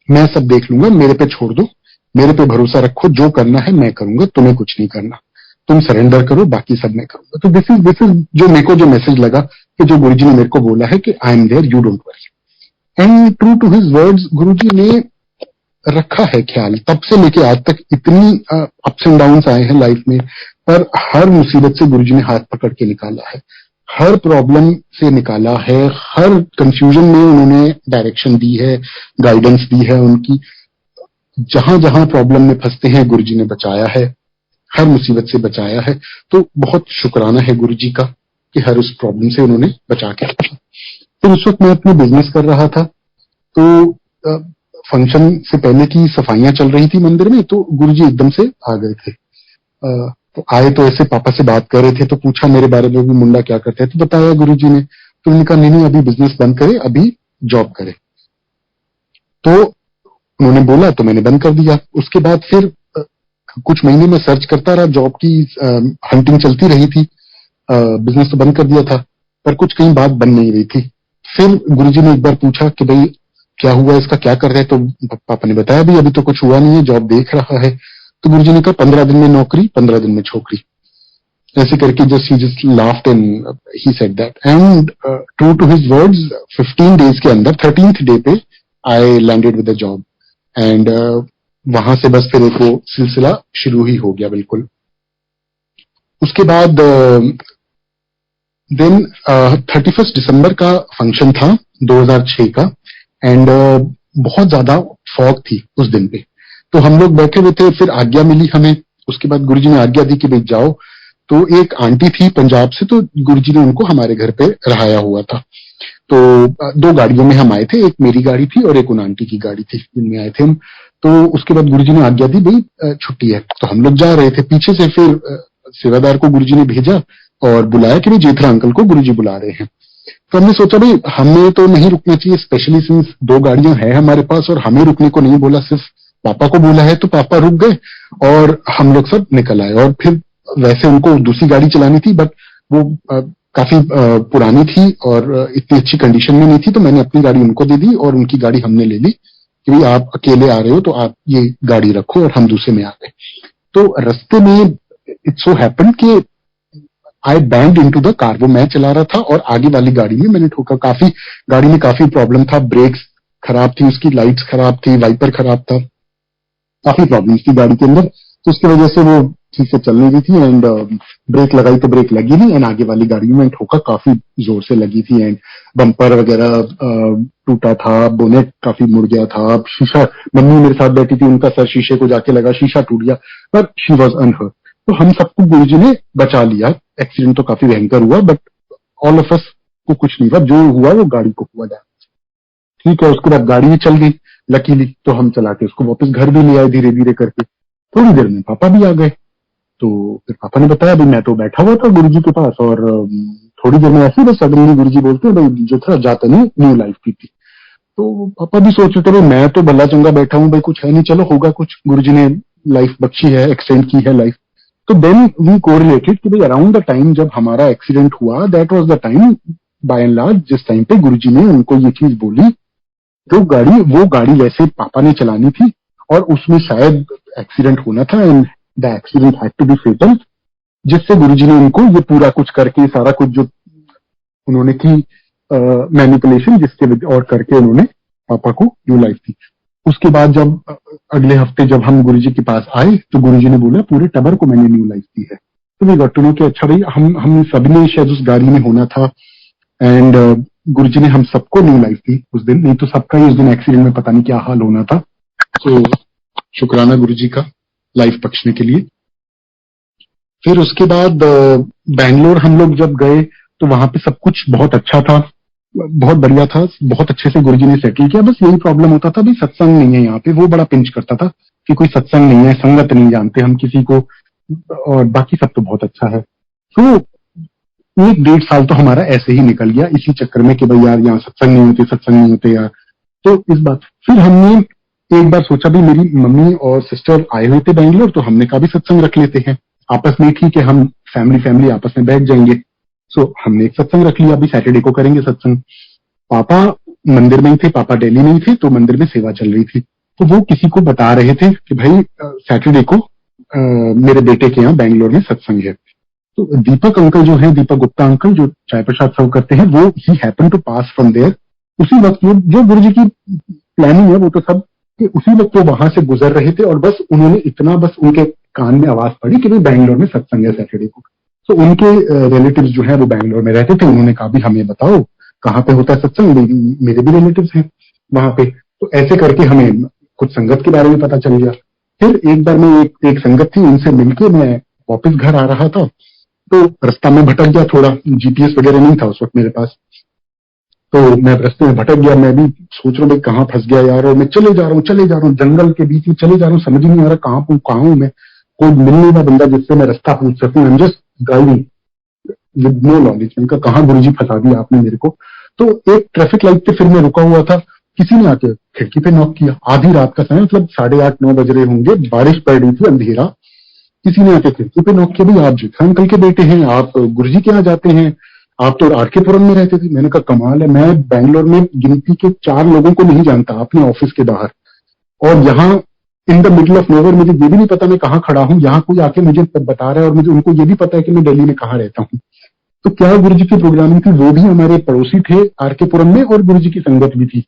B: मैं सब देख लूंगा, मेरे पे छोड़ दो, मेरे पे भरोसा रखो, जो करना है मैं करूंगा, तुम्हें कुछ नहीं करना, तुम सरेंडर करो, बाकी सब मैं करूंगा। तो दिस इज जो मेरे को जो मैसेज लगा कि जो गुरुजी ने मेरे को बोला है कि I am there, you don't worry. And true to his words Guruji ने रखा है ख्याल, तब से लेके आज तक इतनी अप्स एंड डाउन्स आए हैं लाइफ में, पर हर मुसीबत से गुरुजी ने हाथ पकड़ के निकाला है, हर प्रॉब्लम से निकाला है, हर कंफ्यूजन में उन्होंने डायरेक्शन दी है, गाइडेंस दी है उनकी, जहां जहां प्रॉब्लम में फंसते हैं गुरुजी ने बचाया है, हर मुसीबत से बचाया है। तो बहुत शुक्राना है गुरुजी का कि हर उस प्रॉब्लम से उन्होंने बचा के रखा। तो उस वक्त मैं अपने बिजनेस कर रहा था, तो फंक्शन से पहले की सफाइयां चल रही थी मंदिर में, तो गुरुजी एकदम से आ गए थे। तो आए तो ऐसे पापा से बात कर रहे थे, तो पूछा मेरे बारे में भी, मुंडा क्या करते हैं, तो बताया गुरुजी ने। तो उन्होंने कहा नहीं अभी बिजनेस बंद करे, अभी जॉब करे। तो उन्होंने बोला तो मैंने बंद कर दिया। उसके बाद फिर कुछ महीने में सर्च करता रहा, जॉब की हंटिंग चलती रही थी, बिजनेस तो बंद कर दिया था, पर कुछ कहीं बात बन नहीं रही थी। फिर गुरुजी ने एक बार पूछा कि भाई क्या हुआ, इसका क्या कर रहे हैं, तो पापा ने बताया भी अभी तो कुछ हुआ नहीं है, जॉब देख रहा है। तो गुरुजी ने कहा 15 दिन में नौकरी, 15 दिन में छोकरी, ऐसे करके just laughed and he said that. And true to his words 15 days के अंदर 13th डे पे I landed with a job and वहां से बस फिर एक वो सिलसिला शुरू ही हो गया बिल्कुल। उसके बाद देन 31 दिसंबर का फंक्शन था 2006 का एंड बहुत ज्यादा फॉग थी उस दिन पे, तो हम लोग बैठे हुए थे, फिर आज्ञा मिली हमें। उसके बाद गुरुजी ने आज्ञा दी कि भाई जाओ। तो एक आंटी थी पंजाब से, तो गुरुजी ने उनको हमारे घर पे रहाया हुआ था। तो 2 गाड़ियों में हम आए थे, एक मेरी गाड़ी थी और एक उन आंटी की गाड़ी थी जिनमें आए थे हम। तो उसके बाद गुरुजी ने आज्ञा दी भाई छुट्टी है, तो हम लोग जा रहे थे। पीछे से फिर सेवादार को गुरुजी ने भेजा और बुलाया कि भाई जेठरा अंकल को गुरुजी बुला रहे हैं। तो हमने सोचा भाई हमें तो नहीं रुकना चाहिए, स्पेशली सिंस 2 गाड़ियां हैं हमारे पास और हमें रुकने को नहीं बोला, सिर्फ पापा को बोला है। तो पापा रुक गए और हम लोग सब निकल आए। और फिर वैसे उनको दूसरी गाड़ी चलानी थी, बट वो काफी पुरानी थी और इतनी अच्छी कंडीशन में नहीं थी, तो मैंने अपनी गाड़ी उनको दे दी और उनकी गाड़ी हमने ले ली कि भाई आप अकेले आ रहे हो तो आप ये गाड़ी रखो, और हम दूसरे में आ गए। तो रास्ते में इट सो हैपन कि I band into the car, वो मैं चला रहा था और आगे वाली गाड़ी में मैंने ठोका। काफी गाड़ी में काफी प्रॉब्लम था, ब्रेक्स खराब थी, उसकी लाइट्स खराब थी, वाइपर खराब था, काफी प्रॉब्लम थी गाड़ी के अंदर। तो उसकी वजह से वो ठीक से चल नहीं रही थी एंड ब्रेक लगाई तो ब्रेक लगी नहीं एंड आगे वाली गाड़ी में ठोका, काफी जोर से लगी थी एंड बम्पर वगैरह टूटा था, बोनेट काफी मुड़ गया था, शीशा, मम्मी मेरे साथ बैठी थी, उनका सर शीशे को जाके लगा, शीशा टूट गया, पर शी वॉज अनहर्ट। तो हम सबको गुरुजी ने बचा लिया। एक्सीडेंट तो काफी भयंकर हुआ, बट ऑल ऑफ अस को कुछ नहीं हुआ, जो हुआ वो गाड़ी को हुआ डैमेज। ठीक है, उसके बाद गाड़ी भी चल गई लकीली, तो हम चला के उसको वापस घर भी ले आए धीरे धीरे करके। थोड़ी देर में पापा भी आ गए, तो फिर पापा ने बताया भाई मैं तो बैठा हुआ था गुरुजी के पास और थोड़ी देर में ऐसे ही बस सडनली गुरुजी बोलते हैं भाई जो था जाता नहीं न्यू लाइफ की थी। तो पापा भी सोच रहे थे भाई मैं तो भला चंगा बैठा हूँ, भाई कुछ है नहीं, चलो होगा कुछ, गुरुजी ने लाइफ बख्शी है, एक्सटेंड की है लाइफ। तो देन वी कोरिलेटेड कि भाई अराउंड द टाइम जब हमारा एक्सीडेंट हुआ, that was the time by and large जिस टाइम पे गुरुजी ने उनको ये चीज बोली। जो गाड़ी, वो गाड़ी वैसे पापा ने चलानी थी और उसमें शायद एक्सीडेंट होना था and the accident had to be fatal, जिससे गुरुजी ने उनको ये पूरा कुछ करके, सारा कुछ जो उन्होंने की मैनिपुलेशन जिसके और करके उन्होंने पापा को न्यू लाइफ दी। उसके बाद जब अगले हफ्ते जब हम गुरुजी के पास आए तो गुरुजी ने बोला पूरे टबर को मैंने न्यू लाइफ दी है। तो वे गॉट टू नो कि अच्छा भाई हम सभी ने शायद उस गाड़ी में होना था, एंड गुरु जी ने हम सबको न्यू लाइफ दी उस दिन, नहीं तो सबका ही उस दिन एक्सीडेंट में पता नहीं क्या हाल होना था। तो शुक्राना गुरु जी का लाइफ बख्शने के लिए। फिर उसके बाद बैंगलोर हम लोग जब गए तो वहां पे सब कुछ बहुत अच्छा था, बहुत बढ़िया था, बहुत अच्छे से गुरुजी ने सेटल किया। बस यही प्रॉब्लम होता था, भाई सत्संग नहीं है यहाँ पे, वो बड़ा पिंच करता था कि कोई सत्संग नहीं है, संगत नहीं जानते हम किसी को, और बाकी सब तो बहुत अच्छा है। तो 1-1.5 साल तो हमारा ऐसे ही निकल गया इसी चक्कर में कि भाई यार यहाँ सत्संग नहीं होते यार। तो इस बात फिर हमने एक बार सोचा, भी मेरी मम्मी और सिस्टर आए हुए थे बैंगलोर, तो हमने कहा भी सत्संग रख लेते हैं आपस में, ठीक है हम फैमिली आपस में बैठ जाएंगे। सो हमने एक सत्संग रख लिया, अभी सैटरडे को करेंगे सत्संग। पापा मंदिर में ही थे, पापा दिल्ली में ही थे, तो मंदिर में सेवा चल रही थी, तो वो किसी को बता रहे थे कि भाई सैटरडे को मेरे बेटे के यहाँ बैंगलोर में सत्संग है। तो दीपक अंकल जो है, दीपक गुप्ता अंकल जो चाय प्रसाद सर्व करते हैं, वो ही happen to pass from there. उसी वक्त जो गुरु जी की प्लानिंग है वो तो सब कि उसी वक्त वो वहां से गुजर रहे थे, और बस उन्होंने इतना बस उनके कान में आवाज पड़ी कि भाई बैंगलोर में सत्संग है सैटरडे को। तो उनके रिलेटिव्स जो है वो बैंगलोर में रहते थे, उन्होंने कहा भी हमें बताओ कहाँ पे होता है सत्संग, मेरे भी रिलेटिव्स हैं वहां पे। तो ऐसे करके हमें कुछ संगत के बारे में पता चल गया। फिर एक बार मैं एक संगत थी, उनसे मिलके मैं वापस घर आ रहा था, तो रास्ता में भटक गया थोड़ा, जीपीएस वगैरह नहीं था उस वक्त मेरे पास, तो मैं रास्ते में भटक गया। मैं भी सोच रहा हूँ कहाँ फंस गया यार, और मैं चले जा रहा हूँ जंगल के बीच में चले जा रहा हूँ, समझ ही नहीं आ रहा कहाँ हूँ मैं, कोई मिल नहीं रहा बंदा जिससे मैं रास्ता पूछ सकूं। I am just driving with no knowledge. मैंने कहा कहाँ गुरुजी फंसा दिया आपने मेरे को। तो एक ट्रैफिक लाइट पे फिर मैं रुका हुआ था, किसी ने आके खिड़की पे नॉक किया, आधी रात का समय, मतलब 8:30-9 बज रहे होंगे, बारिश पड़ रही थी, अंधेरा। किसी ने आके खिड़की पे नॉक किया, भाई आप जेठा अंकल के बेटे हैं, आप गुरुजी के यहाँ जाते हैं, आप तो आरकेपुरम में रहते थे। मैंने कहा कमाल है, मैं बैंगलोर में गिनती के 4 लोगों को नहीं जानता अपने ऑफिस के बाहर, और यहाँ in the middle of nowhere मुझे ये भी नहीं पता मैं कहाँ खड़ा हूँ, यहाँ कोई आके मुझे बता रहा है, और मुझे उनको ये भी पता है कि मैं दिल्ली में कहाँ रहता हूँ। तो क्या गुरुजी की प्रोग्रामिंग थी, वो भी हमारे पड़ोसी थे आरकेपुरम में, और गुरुजी की संगत भी थी।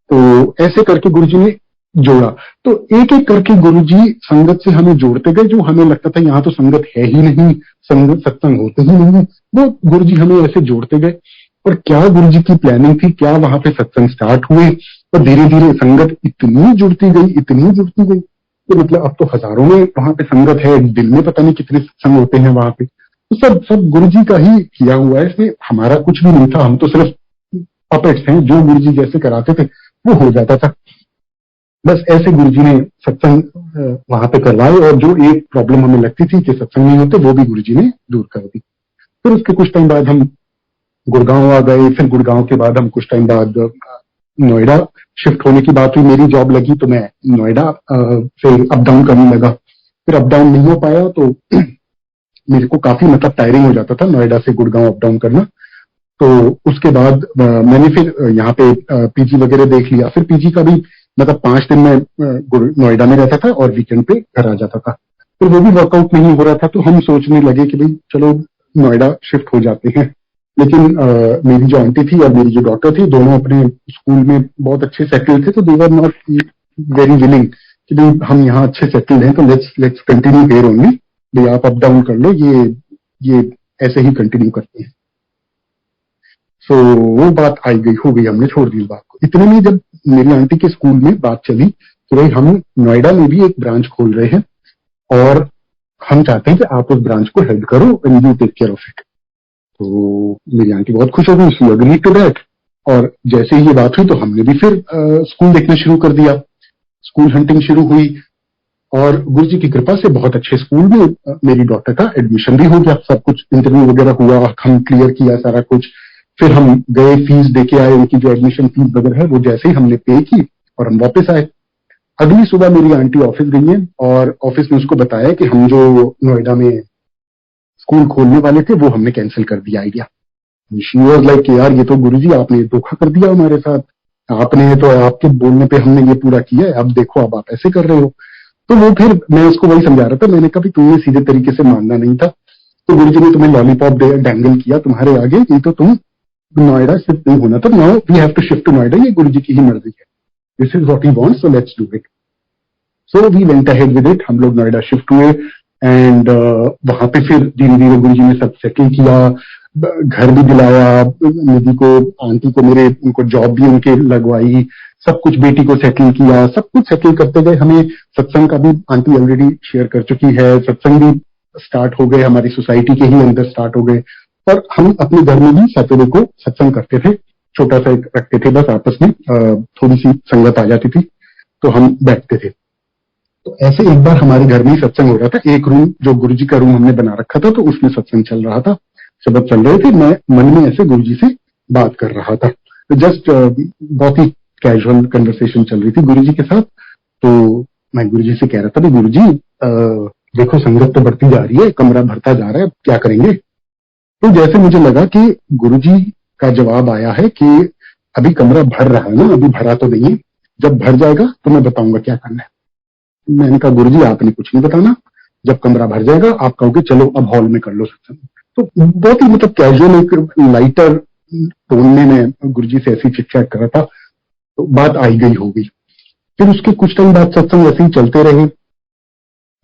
B: तो ऐसे करके गुरुजी ने जोड़ा। तो एक एक करके गुरुजी संगत से हमें जोड़ते गए, जो हमें लगता था यहाँ तो संगत है ही नहीं, संगत सत्संग होते ही नहीं, वो गुरुजी हमें ऐसे जोड़ते गए। और क्या गुरुजी की प्लानिंग थी, क्या वहां पे सत्संग स्टार्ट हुए, और धीरे धीरे संगत इतनी जुड़ती गई कि मतलब अब तो हजारों में वहां पे संगत है, दिन में पता नहीं कितने सत्संग होते हैं वहां पे। तो सब गुरुजी का ही किया हुआ है, इसमें हमारा कुछ भी नहीं था, हम तो सिर्फ पपेट्स हैं, जो गुरुजी जैसे कराते थे वो हो जाता था। बस ऐसे गुरुजी ने सत्संग वहां पे करवाए, और जो एक प्रॉब्लम हमें लगती थी कि सत्संग नहीं होते, वो भी गुरुजी ने दूर कर दी। फिर उसके कुछ टाइम बाद हम गुड़गांव आ गए। फिर गुड़गांव के बाद हम कुछ टाइम बाद नोएडा शिफ्ट होने की बात हुई, मेरी जॉब लगी तो मैं नोएडा से अप डाउन करने लगा। फिर अप डाउन नहीं हो पाया तो मेरे को काफी मतलब टायरिंग हो जाता था नोएडा से गुड़गांव अप डाउन करना। तो उसके बाद मैंने फिर यहाँ पे पीजी वगैरह देख लिया। फिर पीजी का भी मतलब 5 दिन में नोएडा में रहता था और वीकेंड पे घर आ जाता था। फिर वो भी वर्कआउट नहीं हो रहा था, तो हम सोचने लगे कि भाई चलो नोएडा शिफ्ट हो जाते हैं। लेकिन मेरी जो आंटी थी और मेरी जो डॉटर थी, दोनों अपने स्कूल में बहुत अच्छे सेटल थे, तो दे वर नॉट वेरी विलिंग कि भाई हम यहाँ अच्छे सेटल्ड हैं, तो लेट्स कंटिन्यू हियर ओनली, भाई आप अप डाउन कर लो, ये ऐसे ही कंटिन्यू करते हैं। सो वो बात हो गई, हमने छोड़ दी बात को। इतने में जब मेरी आंटी के स्कूल में बात चली कि भाई हम नोएडा में भी एक ब्रांच खोल रहे हैं और हम चाहते हैं कि आप उस ब्रांच को हेल्प करो and you take care of it. तो मेरी आंटी बहुत खुश हो गई, शी एग्रीड टू दैट। और जैसे ही ये बात हुई तो हमने भी फिर स्कूल देखना शुरू कर दिया, स्कूल हंटिंग शुरू हुई, और गुरुजी की कृपा से बहुत अच्छे स्कूल में मेरी डॉटर का एडमिशन भी हो गया। सब कुछ इंटरव्यू वगैरह हुआ, हम क्लियर किया सारा कुछ। फिर हम गए, फीस देके आए, उनकी जो एडमिशन फीस वगैरह है वो जैसे ही हमने पे की और हम वापस आए। अगली सुबह मेरी आंटी ऑफिस गई है और ऑफिस में उसको बताया कि हम जो नोएडा में स्कूल खोलने वाले थे वो हमने कैंसिल कर दिया आइडिया। शी वाज लाइक यार ये तो गुरुजी आपने धोखा कर दिया हमारे साथ, आपने तो आपके बोलने पे हमने ये पूरा किया है, अब देखो अब आप ऐसे कर रहे हो। तो वो फिर मैं उसको वही समझा रहा था, मैंने कहा तुमने सीधे तरीके से मानना नहीं था, तो गुरुजी ने तुम्हें लॉलीपॉप डैंगल किया तुम्हारे आगे, ये तो तुम नोएडा शिफ्ट नहीं होना था, now we have to shift to Noida, ये गुरुजी की ही मर्जी है, this is what he wants, so let's do it. So we went ahead with it, हम लोग नोएडा शिफ्ट हुए एंड वहां पे फिर धीरे धीरे गुरुजी ने सब सेटल किया। घर भी दिलाया निधि को, आंटी को, मेरे उनको जॉब भी उनके लगवाई, सब कुछ बेटी को सेटल किया, सब कुछ सेटल करते गए। हमें सत्संग का भी आंटी ऑलरेडी शेयर कर चुकी है, सत्संग भी स्टार्ट हो गए, हमारी सोसाइटी के ही अंदर स्टार्ट हो गए। और हम अपने घर में भी सैटरडे को सत्संग करते थे, छोटा सा एक रखते थे, बस आपस में थोड़ी सी संगत आ जाती थी तो हम बैठते थे। तो ऐसे एक बार हमारे घर में ही सत्संग हो रहा था, एक रूम जो गुरुजी का रूम हमने बना रखा था, तो उसमें सत्संग चल रहा था, शब्द चल रहे थे, मैं मन में ऐसे गुरुजी से बात कर रहा था, जस्ट बहुत ही कैजुअल कन्वर्सेशन चल रही थी गुरुजी के साथ। तो मैं गुरुजी से कह रहा था, गुरुजी देखो संगत तो बढ़ती जा रही है, कमरा भरता जा रहा है, क्या करेंगे? तो जैसे मुझे लगा कि गुरुजी का जवाब आया है कि अभी कमरा भर रहा है ना, अभी भरा तो नहीं है, जब भर जाएगा तो मैं बताऊंगा क्या करना है। मैंने कहा गुरुजी आपने कुछ नहीं बताना, जब कमरा भर जाएगा आप कहोगे चलो अब हॉल में कर लो सत्संग। तो बहुत ही मतलब कैजुअल एक लाइटर टोन में मैं गुरुजी से ऐसी चिट चैट कर रहा था, तो बात आई गई हो गई। फिर उसके कुछ टाइम बाद सत्संग ऐसे ही चलते रहे,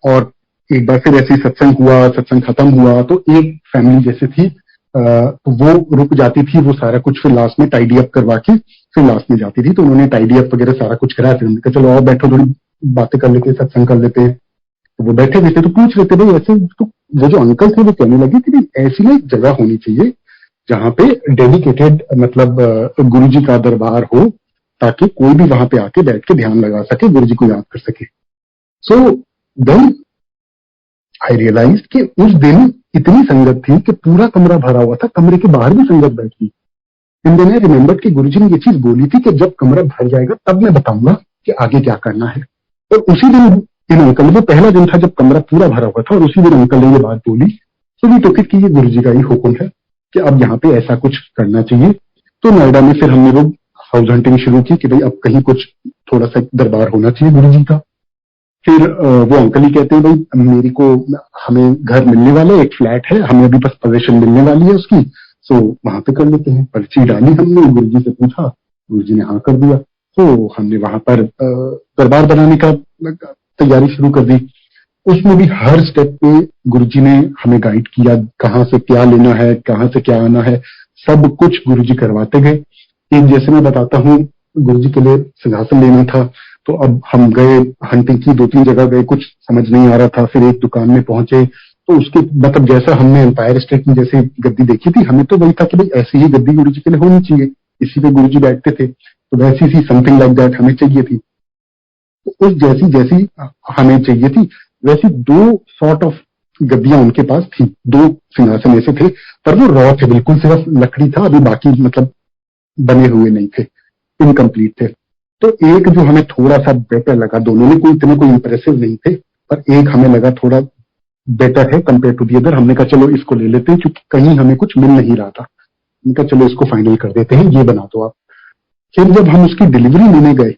B: और एक बार फिर ऐसे ही सत्संग हुआ, सत्संग खत्म हुआ तो एक फैमिली जैसे थी तो वो रुक जाती थी, वो सारा कुछ फिर लास्ट में टाइडी अप करवा के फिर लास्ट में जाती थी। तो उन्होंने टाइडी अप वगैरह सारा कुछ कराया, फिर उन्होंने कहा चलो आओ बैठो, थोड़ी बातें कर लेते, सत्संग कर लेते। तो वो बैठे थे तो पूछ रहे थे भाई ऐसे, तो वो जो अंकल थे वो कहने लगे कि ऐसी ना एक जगह होनी चाहिए जहाँ पे डेडिकेटेड मतलब गुरुजी का दरबार हो, ताकि कोई भी वहां पे आके बैठ के ध्यान लगा सके, गुरुजी को याद कर सके। सो देन आई रियलाइज कि उस दिन इतनी संगत थी कि पूरा कमरा भरा हुआ था, कमरे के बाहर भी संगत बैठी। एंड देन आई रिमेंबर्ड कि गुरुजी ने ये चीज बोली थी कि जब कमरा भर जाएगा तब मैं बताऊंगा कि आगे क्या करना है। और उसी दिन इन अंकल, वो पहला दिन था जब कमरा पूरा भरा हुआ था, और उसी दिन अंकल ने ये बात बोली। तो वी टुक इट कि ये गुरुजी का ही हुक्म है कि अब यहाँ पे ऐसा कुछ करना चाहिए। तो नोएडा में फिर हमने वो हाउस हंटिंग शुरू की कि भाई अब कहीं कुछ थोड़ा सा दरबार होना चाहिए गुरुजी का। फिर वो अंकल ही कहते हैं भाई मेरी को, हमें घर मिलने वाला है, एक फ्लैट है, हमें अभी बस पोजीशन मिलने वाली है उसकी, सो वहां पे कर लेते हैं। पर्ची डाली हमने, गुरुजी से पूछा, गुरुजी ने हाँ कर दिया। तो हमने वहां पर दरबार बनाने का तैयारी शुरू कर दी। उसमें भी हर स्टेप पे गुरुजी ने हमें गाइड किया, कहाँ से क्या लेना है, कहाँ से क्या आना है, सब कुछ गुरुजी करवाते गए। एक जैसे मैं बताता हूँ, गुरुजी के लिए सिंहासन लेना था, तो अब हम गए हंटिंग की, 2-3 जगह गए, कुछ समझ नहीं आ रहा था। फिर एक दुकान में पहुंचे तो उसके मतलब जैसा हमने एम्पायर स्टेट में जैसे गद्दी देखी थी, हमें तो वही था कि भाई ऐसी ही गद्दी गुरुजी के लिए होनी चाहिए, इसी पे गुरुजी बैठते थे, तो वैसी सी समथिंग लाइक दैट हमें चाहिए थी। तो उस जैसी जैसी हमें चाहिए थी वैसी 2 सॉर्ट ऑफ गद्दियां उनके पास थी, 2 सिंहासन ऐसे थे, पर वो रॉ थे, बिल्कुल सिर्फ लकड़ी था, अभी बाकी मतलब बने हुए नहीं थे, इनकम्प्लीट थे। तो एक जो हमें थोड़ा सा बेटर लगा, दोनों में इतने कोई इंप्रेसिव नहीं थे, पर एक हमें लगा थोड़ा बेटर है कंपेयर टू दी अदर। हमने कहा चलो इसको ले लेते हैं, क्योंकि कहीं हमें कुछ मिल नहीं रहा था। हमने कहा चलो इसको फाइनल कर देते हैं, ये बना दो आप। फिर जब हम उसकी डिलीवरी लेने गए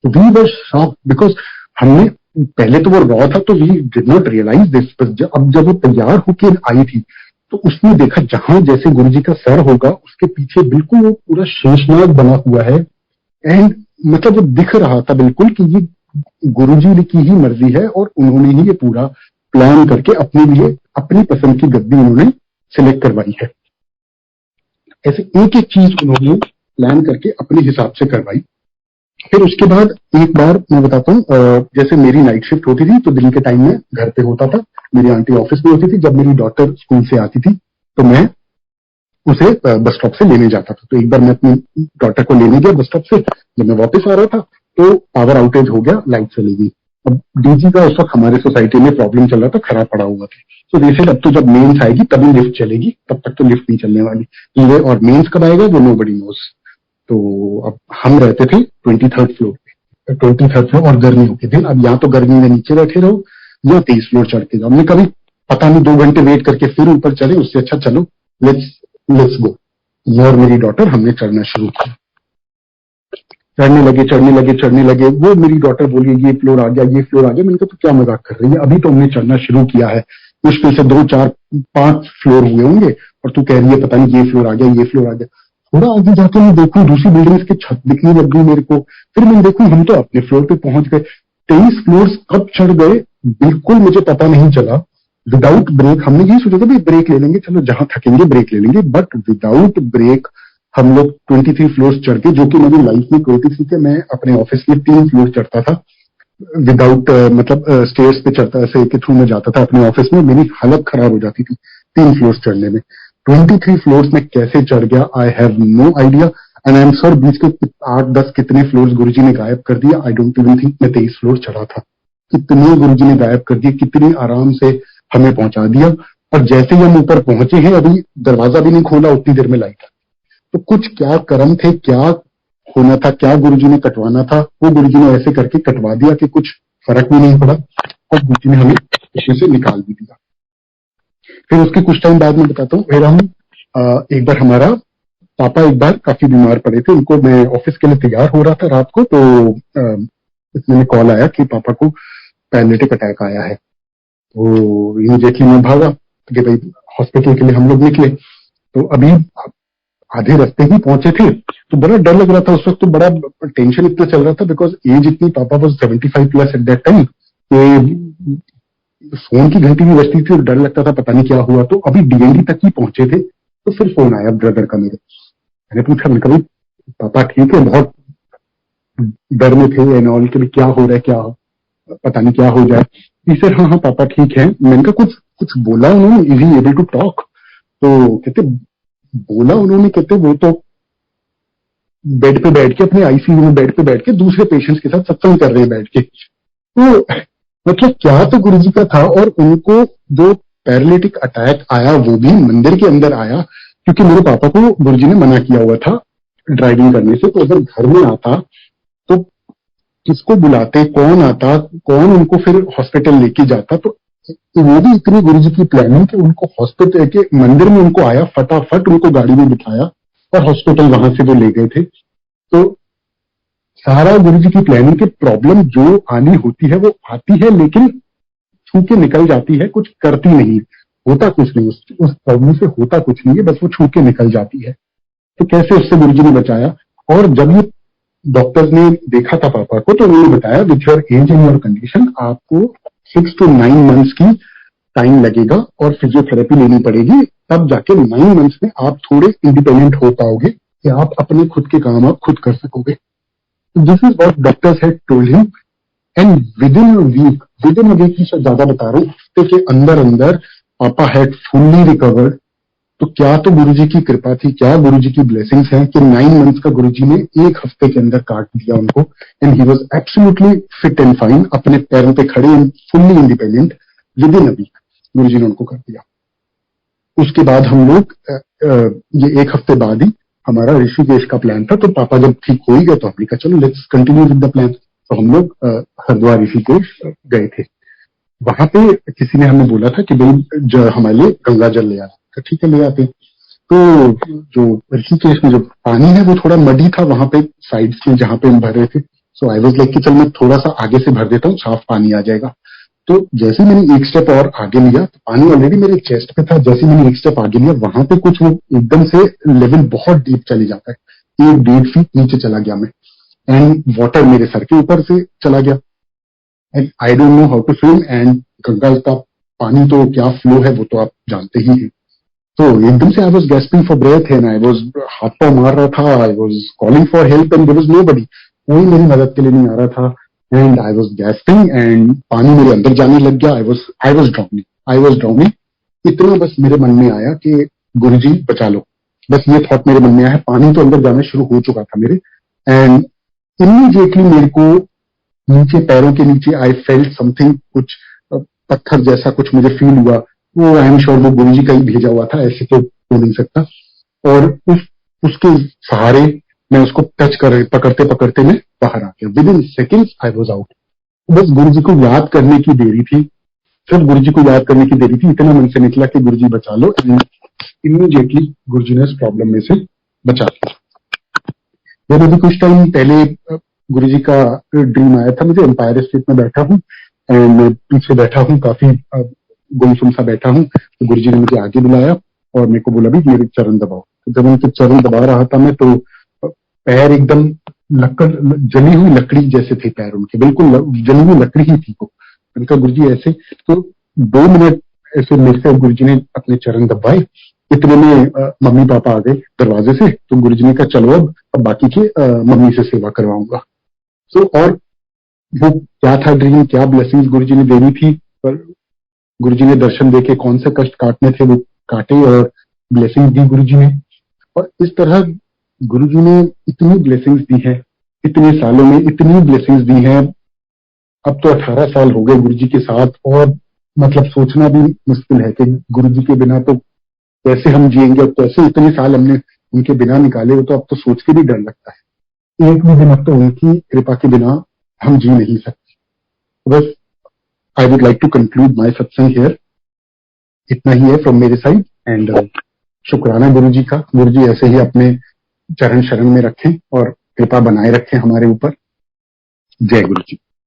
B: तो वी वर शॉक्ड, बिकॉज हमने पहले तो वो रॉ था तो we did not realise this. अब जब वो तैयार होकर आई थी तो उसने देखा जहां जैसे गुरुजी का सर होगा उसके पीछे बिल्कुल वो पूरा शेषनाग बना हुआ है, एंड मतलब वो दिख रहा था बिल्कुल कि ये गुरुजी की ही मर्जी है, और उन्होंने ही ये पूरा प्लान करके अपने लिए अपनी पसंद की गद्दी उन्होंने सिलेक्ट करवाई है। ऐसे एक एक चीज उन्होंने प्लान करके अपने हिसाब से करवाई। फिर उसके बाद एक बार मैं बताता हूँ, जैसे मेरी नाइट शिफ्ट होती थी तो दिन के टाइम में घर पे होता था, मेरी आंटी ऑफिस में होती थी। जब मेरी डॉटर स्कूल से आती थी तो मैं उसे बस स्टॉप से लेने जाता था। तो एक बार मैं अपनी डॉटर को लेने गया बस स्टॉप से, जब मैं वापस आ रहा था तो पावर आउटेज हो गया, लाइट चली गई। अब डीजी का उस वक्त हमारे सोसाइटी में प्रॉब्लम चल रहा था, खराब पड़ा हुआ था। तो जैसे अब तो जब मेंस आएगी तभी लिफ्ट चलेगी, तब तक तो लिफ्ट नहीं चलने वाली, और मेंस कब आएगा वो नोबडी नोज। तो अब हम रहते थे 23rd फ्लोर पे, 23rd फ्लोर, और गर्मी होती थी। अब यहाँ तो गर्मी में नीचे बैठे रहो या 23 फ्लोर चढ़ के जाओ। हमने कभी पता नहीं 2 घंटे वेट करके फिर ऊपर चढ़े, उससे अच्छा चलो लेट्स गो। ये और मेरी डॉटर हमने चढ़ना शुरू किया, चढ़ने लगे। वो मेरी डॉटर बोली ये फ्लोर आ गया, ये फ्लोर आ गया। मैंने कहा तो क्या मजाक कर रही है, अभी तो हमने चढ़ना शुरू किया है, मुश्किल से 2, 4, 5 फ्लोर हुए होंगे, और तू कह रही है पता नहीं ये फ्लोर आ गया, ये फ्लोर आ गया। थोड़ा आगे जाके मैं देखूं दूसरी बिल्डिंग्स की छत दिखने लग गई मेरे को। फिर मैं देखूं हम तो अपने फ्लोर पे पहुंच गए। 23 फ्लोर्स कब चढ़ गए बिल्कुल मुझे पता नहीं चला। विदाउट ब्रेक हमने यही सोचा था भी ब्रेक ले लेंगे, चलो जहां थकेंगे ब्रेक ले लेंगे, बट विदाउट ब्रेक हम लोग 23 फ्लोर्स चढ़ के, जो कि मेरी लाइफ में 23 के, मैं अपने ऑफिस में 3 फ्लोर चढ़ता था विदाउट मतलब स्टेयर्स पे चढ़ता से के थ्रू में जाता था अपने ऑफिस में, मेरी हालत खराब हो जाती थी 3 फ्लोर्स चढ़ने में। 23 फ्लोर्स में कैसे चढ़ गया I have no idea, and I am sure बीच के 8-10 कितने फ्लोर्स गुरुजी ने गायब कर दिया। आई डोंट इवन थिंक मैं 23 फ्लोर चढ़ा था, कितने गुरुजी ने गायब कर दिए, कितनी आराम से हमें पहुंचा दिया। और जैसे ही हम ऊपर पहुंचे हैं, अभी दरवाजा भी नहीं खोला, उतनी देर में लाइट। तो कुछ क्या कर्म थे, क्या होना था, क्या गुरुजी ने कटवाना था, वो गुरुजी ने ऐसे करके कटवा दिया कि कुछ फर्क भी नहीं पड़ा, और गुरुजी ने हमें इसमें से निकाल भी दिया। फिर उसके कुछ टाइम बाद मैं बताता हूँ, फिर हम एक बार हमारा पापा एक बार काफी बीमार पड़े थे, उनको, मैं ऑफिस के लिए तैयार हो रहा था रात को, तो इसमें कॉल आया कि पापा को पैरालिटिक अटैक आया है। तो इमीडिएटली मैं भागा कि भाई हॉस्पिटल के लिए हम लोग निकले। तो अभी आधे रास्ते ही पहुंचे थे, तो बड़ा डर लग रहा था उस वक्त, तो बड़ा टेंशन इतना चल रहा था, बिकॉज एज इतनी, पापा was 75 plus at that time, phone की घंटी भी बजती थी और डर लगता था पता नहीं क्या हुआ। तो अभी डीएनडी तक ही पहुंचे थे, तो फिर फोन आया ब्रदर का मेरे। मैंने पूछा, मैंने कहा पापा ठीक है, बहुत डर में थे एंड ऑल के क्या हो रहा है, क्या पता नहीं क्या हो जाए। सर हाँ पापा ठीक है। मैंने कहा कुछ बोला उन्होंने, is he able to talk? तो कहते बोला उन्होंने, कहते वो तो बेड पे बैठ के, अपने आईसीयू में बेड पे बैठ के दूसरे पेशेंट्स के साथ सत्संग कर रहे हैं बैठ के। तो मतलब क्या तो गुरुजी का था। और उनको जो पैरालिटिक अटैक आया वो भी मंदिर के अंदर आया, क्योंकि मेरे पापा को गुरुजी ने मना किया हुआ था ड्राइविंग करने से। तो अगर घर में आता तो किसको बुलाते, कौन आता, कौन उनको फिर हॉस्पिटल लेके जाता। तो वो भी इतनी गुरुजी की प्लानिंग कि उनको हॉस्पिटल के मंदिर में उनको आया, फटाफट उनको गाड़ी में बिठाया और हॉस्पिटल वहां से वो ले गए थे। तो सारा गुरुजी की प्लानिंग की प्रॉब्लम जो आनी होती है वो आती है, लेकिन छू के निकल जाती है, कुछ करती नहीं, होता कुछ नहीं, उस प्रॉब्लम से होता कुछ नहीं है, बस वो छू के निकल जाती है। तो कैसे उससे गुरुजी ने बचाया। और जब ये डॉक्टर्स ने देखा था पापा को, तो उन्होंने बताया with your age and your condition आपको 6 to 9 मंथ्स की टाइम लगेगा और फिजियोथेरेपी लेनी पड़ेगी, तब जाके 9 मंथ्स में आप थोड़े इंडिपेंडेंट हो पाओगे कि आप अपने खुद के काम आप खुद कर सकोगे। This is what doctors had told him, and within a week की ज्यादा बता रहा हूँ, हफ्ते के अंदर अंदर पापा हैड फुल्ली रिकवर्ड। तो क्या तो गुरुजी की कृपा थी, क्या गुरुजी की ब्लेसिंग्स हैं कि 9 मंथ्स का गुरुजी ने 1 हफ्ते के अंदर काट दिया उनको, and he was absolutely fit and fine, अपने पैरों पे खड़े and fully independent within a week Guruji ने उनको कर दिया। उसके बाद हम लोग ये 1 हफ्ते बाद ही हमारा ऋषिकेश का प्लान था। तो पापा जब ठीक हो ही गए तो हमने कहा चलो let's continue with the plan. तो हम लोग हरिद्वार ऋषिकेश गए थे। वहां पे किसी ने हमें बोला था कि भाई हमारे लिए गंगा जल ले आना, तो ठीक है ले आते। तो जो ऋषिकेश में जो पानी है वो थोड़ा मडी था वहां पे साइड्स में जहां पे हम भर रहे थे। सो आई वाज लाइक कि चल मैं थोड़ा सा आगे से भर देता हूँ, साफ पानी आ जाएगा। तो जैसे मैंने 1 स्टेप और आगे लिया तो पानी ऑलरेडी मेरे चेस्ट पे था। जैसे मैंने 1 स्टेप आगे लिया वहां पे कुछ वो एकदम से लेवल बहुत डीप चले जाता है, 1-1.5 फीट नीचे चला गया मैं, एंड वाटर मेरे सर के ऊपर से चला गया। And I don't know how to swim, and Ganga का पानी तो क्या फ्लो है वो तो आप जानते ही हैं। तो एकदम से I was gasping for breath and I was हाथ पांव मार रहा था, I was calling for help and there was nobody, कोई मेरी मदद के लिए नहीं आ रहा था। And I was gasping and पानी मेरे अंदर जाने लग गया। I was drowning. इतना बस मेरे मन में आया कि गुरुजी बचा लो, बस ये थॉट मेरे मन में आया। पानी तो अंदर जाना शुरू हो चुका था मेरे, एंड इमीडिएटली मेरे को नीचे, पैरों के नीचे आई फेल्ट समथिंग, कुछ पत्थर जैसा कुछ मुझे फील हुआ। वो आई एम श्योर वो गुरुजी का ही भेजा हुआ था, ऐसे तो हो नहीं सकता। और उसके सहारे मैं उसको टच कर पकड़ते पकड़ते मैं बाहर आ गया। With in seconds I was out. बस गुरुजी को याद करने की देरी थी, सिर्फ गुरुजी को याद करने की देरी थी। इतना मन से निकला कि गुरुजी बचा लो, एंड इमीडिएटली गुरुजी ने इस प्रॉब्लम में से बचा लिया। जब अभी कुछ टाइम पहले गुरुजी का ड्रीम आया था, मुझे एम्पायर स्टेट में बैठा हूँ एंड मैं पीछे बैठा हूँ, काफी गुमसुम सा बैठा हूँ। तो गुरुजी ने मुझे आगे बुलाया और मेरे को बोला भी मेरे चरण दबाओ। तो जब उनके चरण दबा रहा था मैं, तो पैर एकदम जली हुई लकड़ी जैसे थे पैर उनके, बिल्कुल जली हुई लकड़ी ही थी वो। उनका गुरुजी ऐसे। तो 2 मिनट ऐसे मेरे से गुरु जी ने अपने चरण दबाए। इतने में मम्मी पापा आ गए दरवाजे से, तो गुरु जी ने कहा चलो अब बाकी की मम्मी से सेवा करवाऊंगा। सो और वो क्या था ड्रीम, क्या ब्लेसिंग्स गुरु जी ने देनी थी, पर गुरु जी ने दर्शन देके कौन से कष्ट काटने थे वो काटे और ब्लेसिंग्स दी गुरु जी ने। और इस तरह गुरु जी ने इतनी ब्लेसिंग्स दी है, इतने सालों में इतनी ब्लेसिंग्स दी हैं। अब तो 18 साल हो गए गुरु जी के साथ, और मतलब सोचना भी मुश्किल है कि गुरु जी के बिना तो कैसे हम जिएंगे, और कैसे इतने साल हमने उनके बिना निकाले, वो तो अब तो सोच के भी डर लगता है। एक भी दिन अब तो उनकी कृपा के बिना हम जी नहीं सकते। बस I would like to conclude my satsang here. इतना ही है फ्रॉम मेरे साइड, एंड शुक्राना गुरु जी का। गुरु जी ऐसे ही अपने चरण शरण में रखें और कृपा बनाए रखें हमारे ऊपर। जय गुरु जी।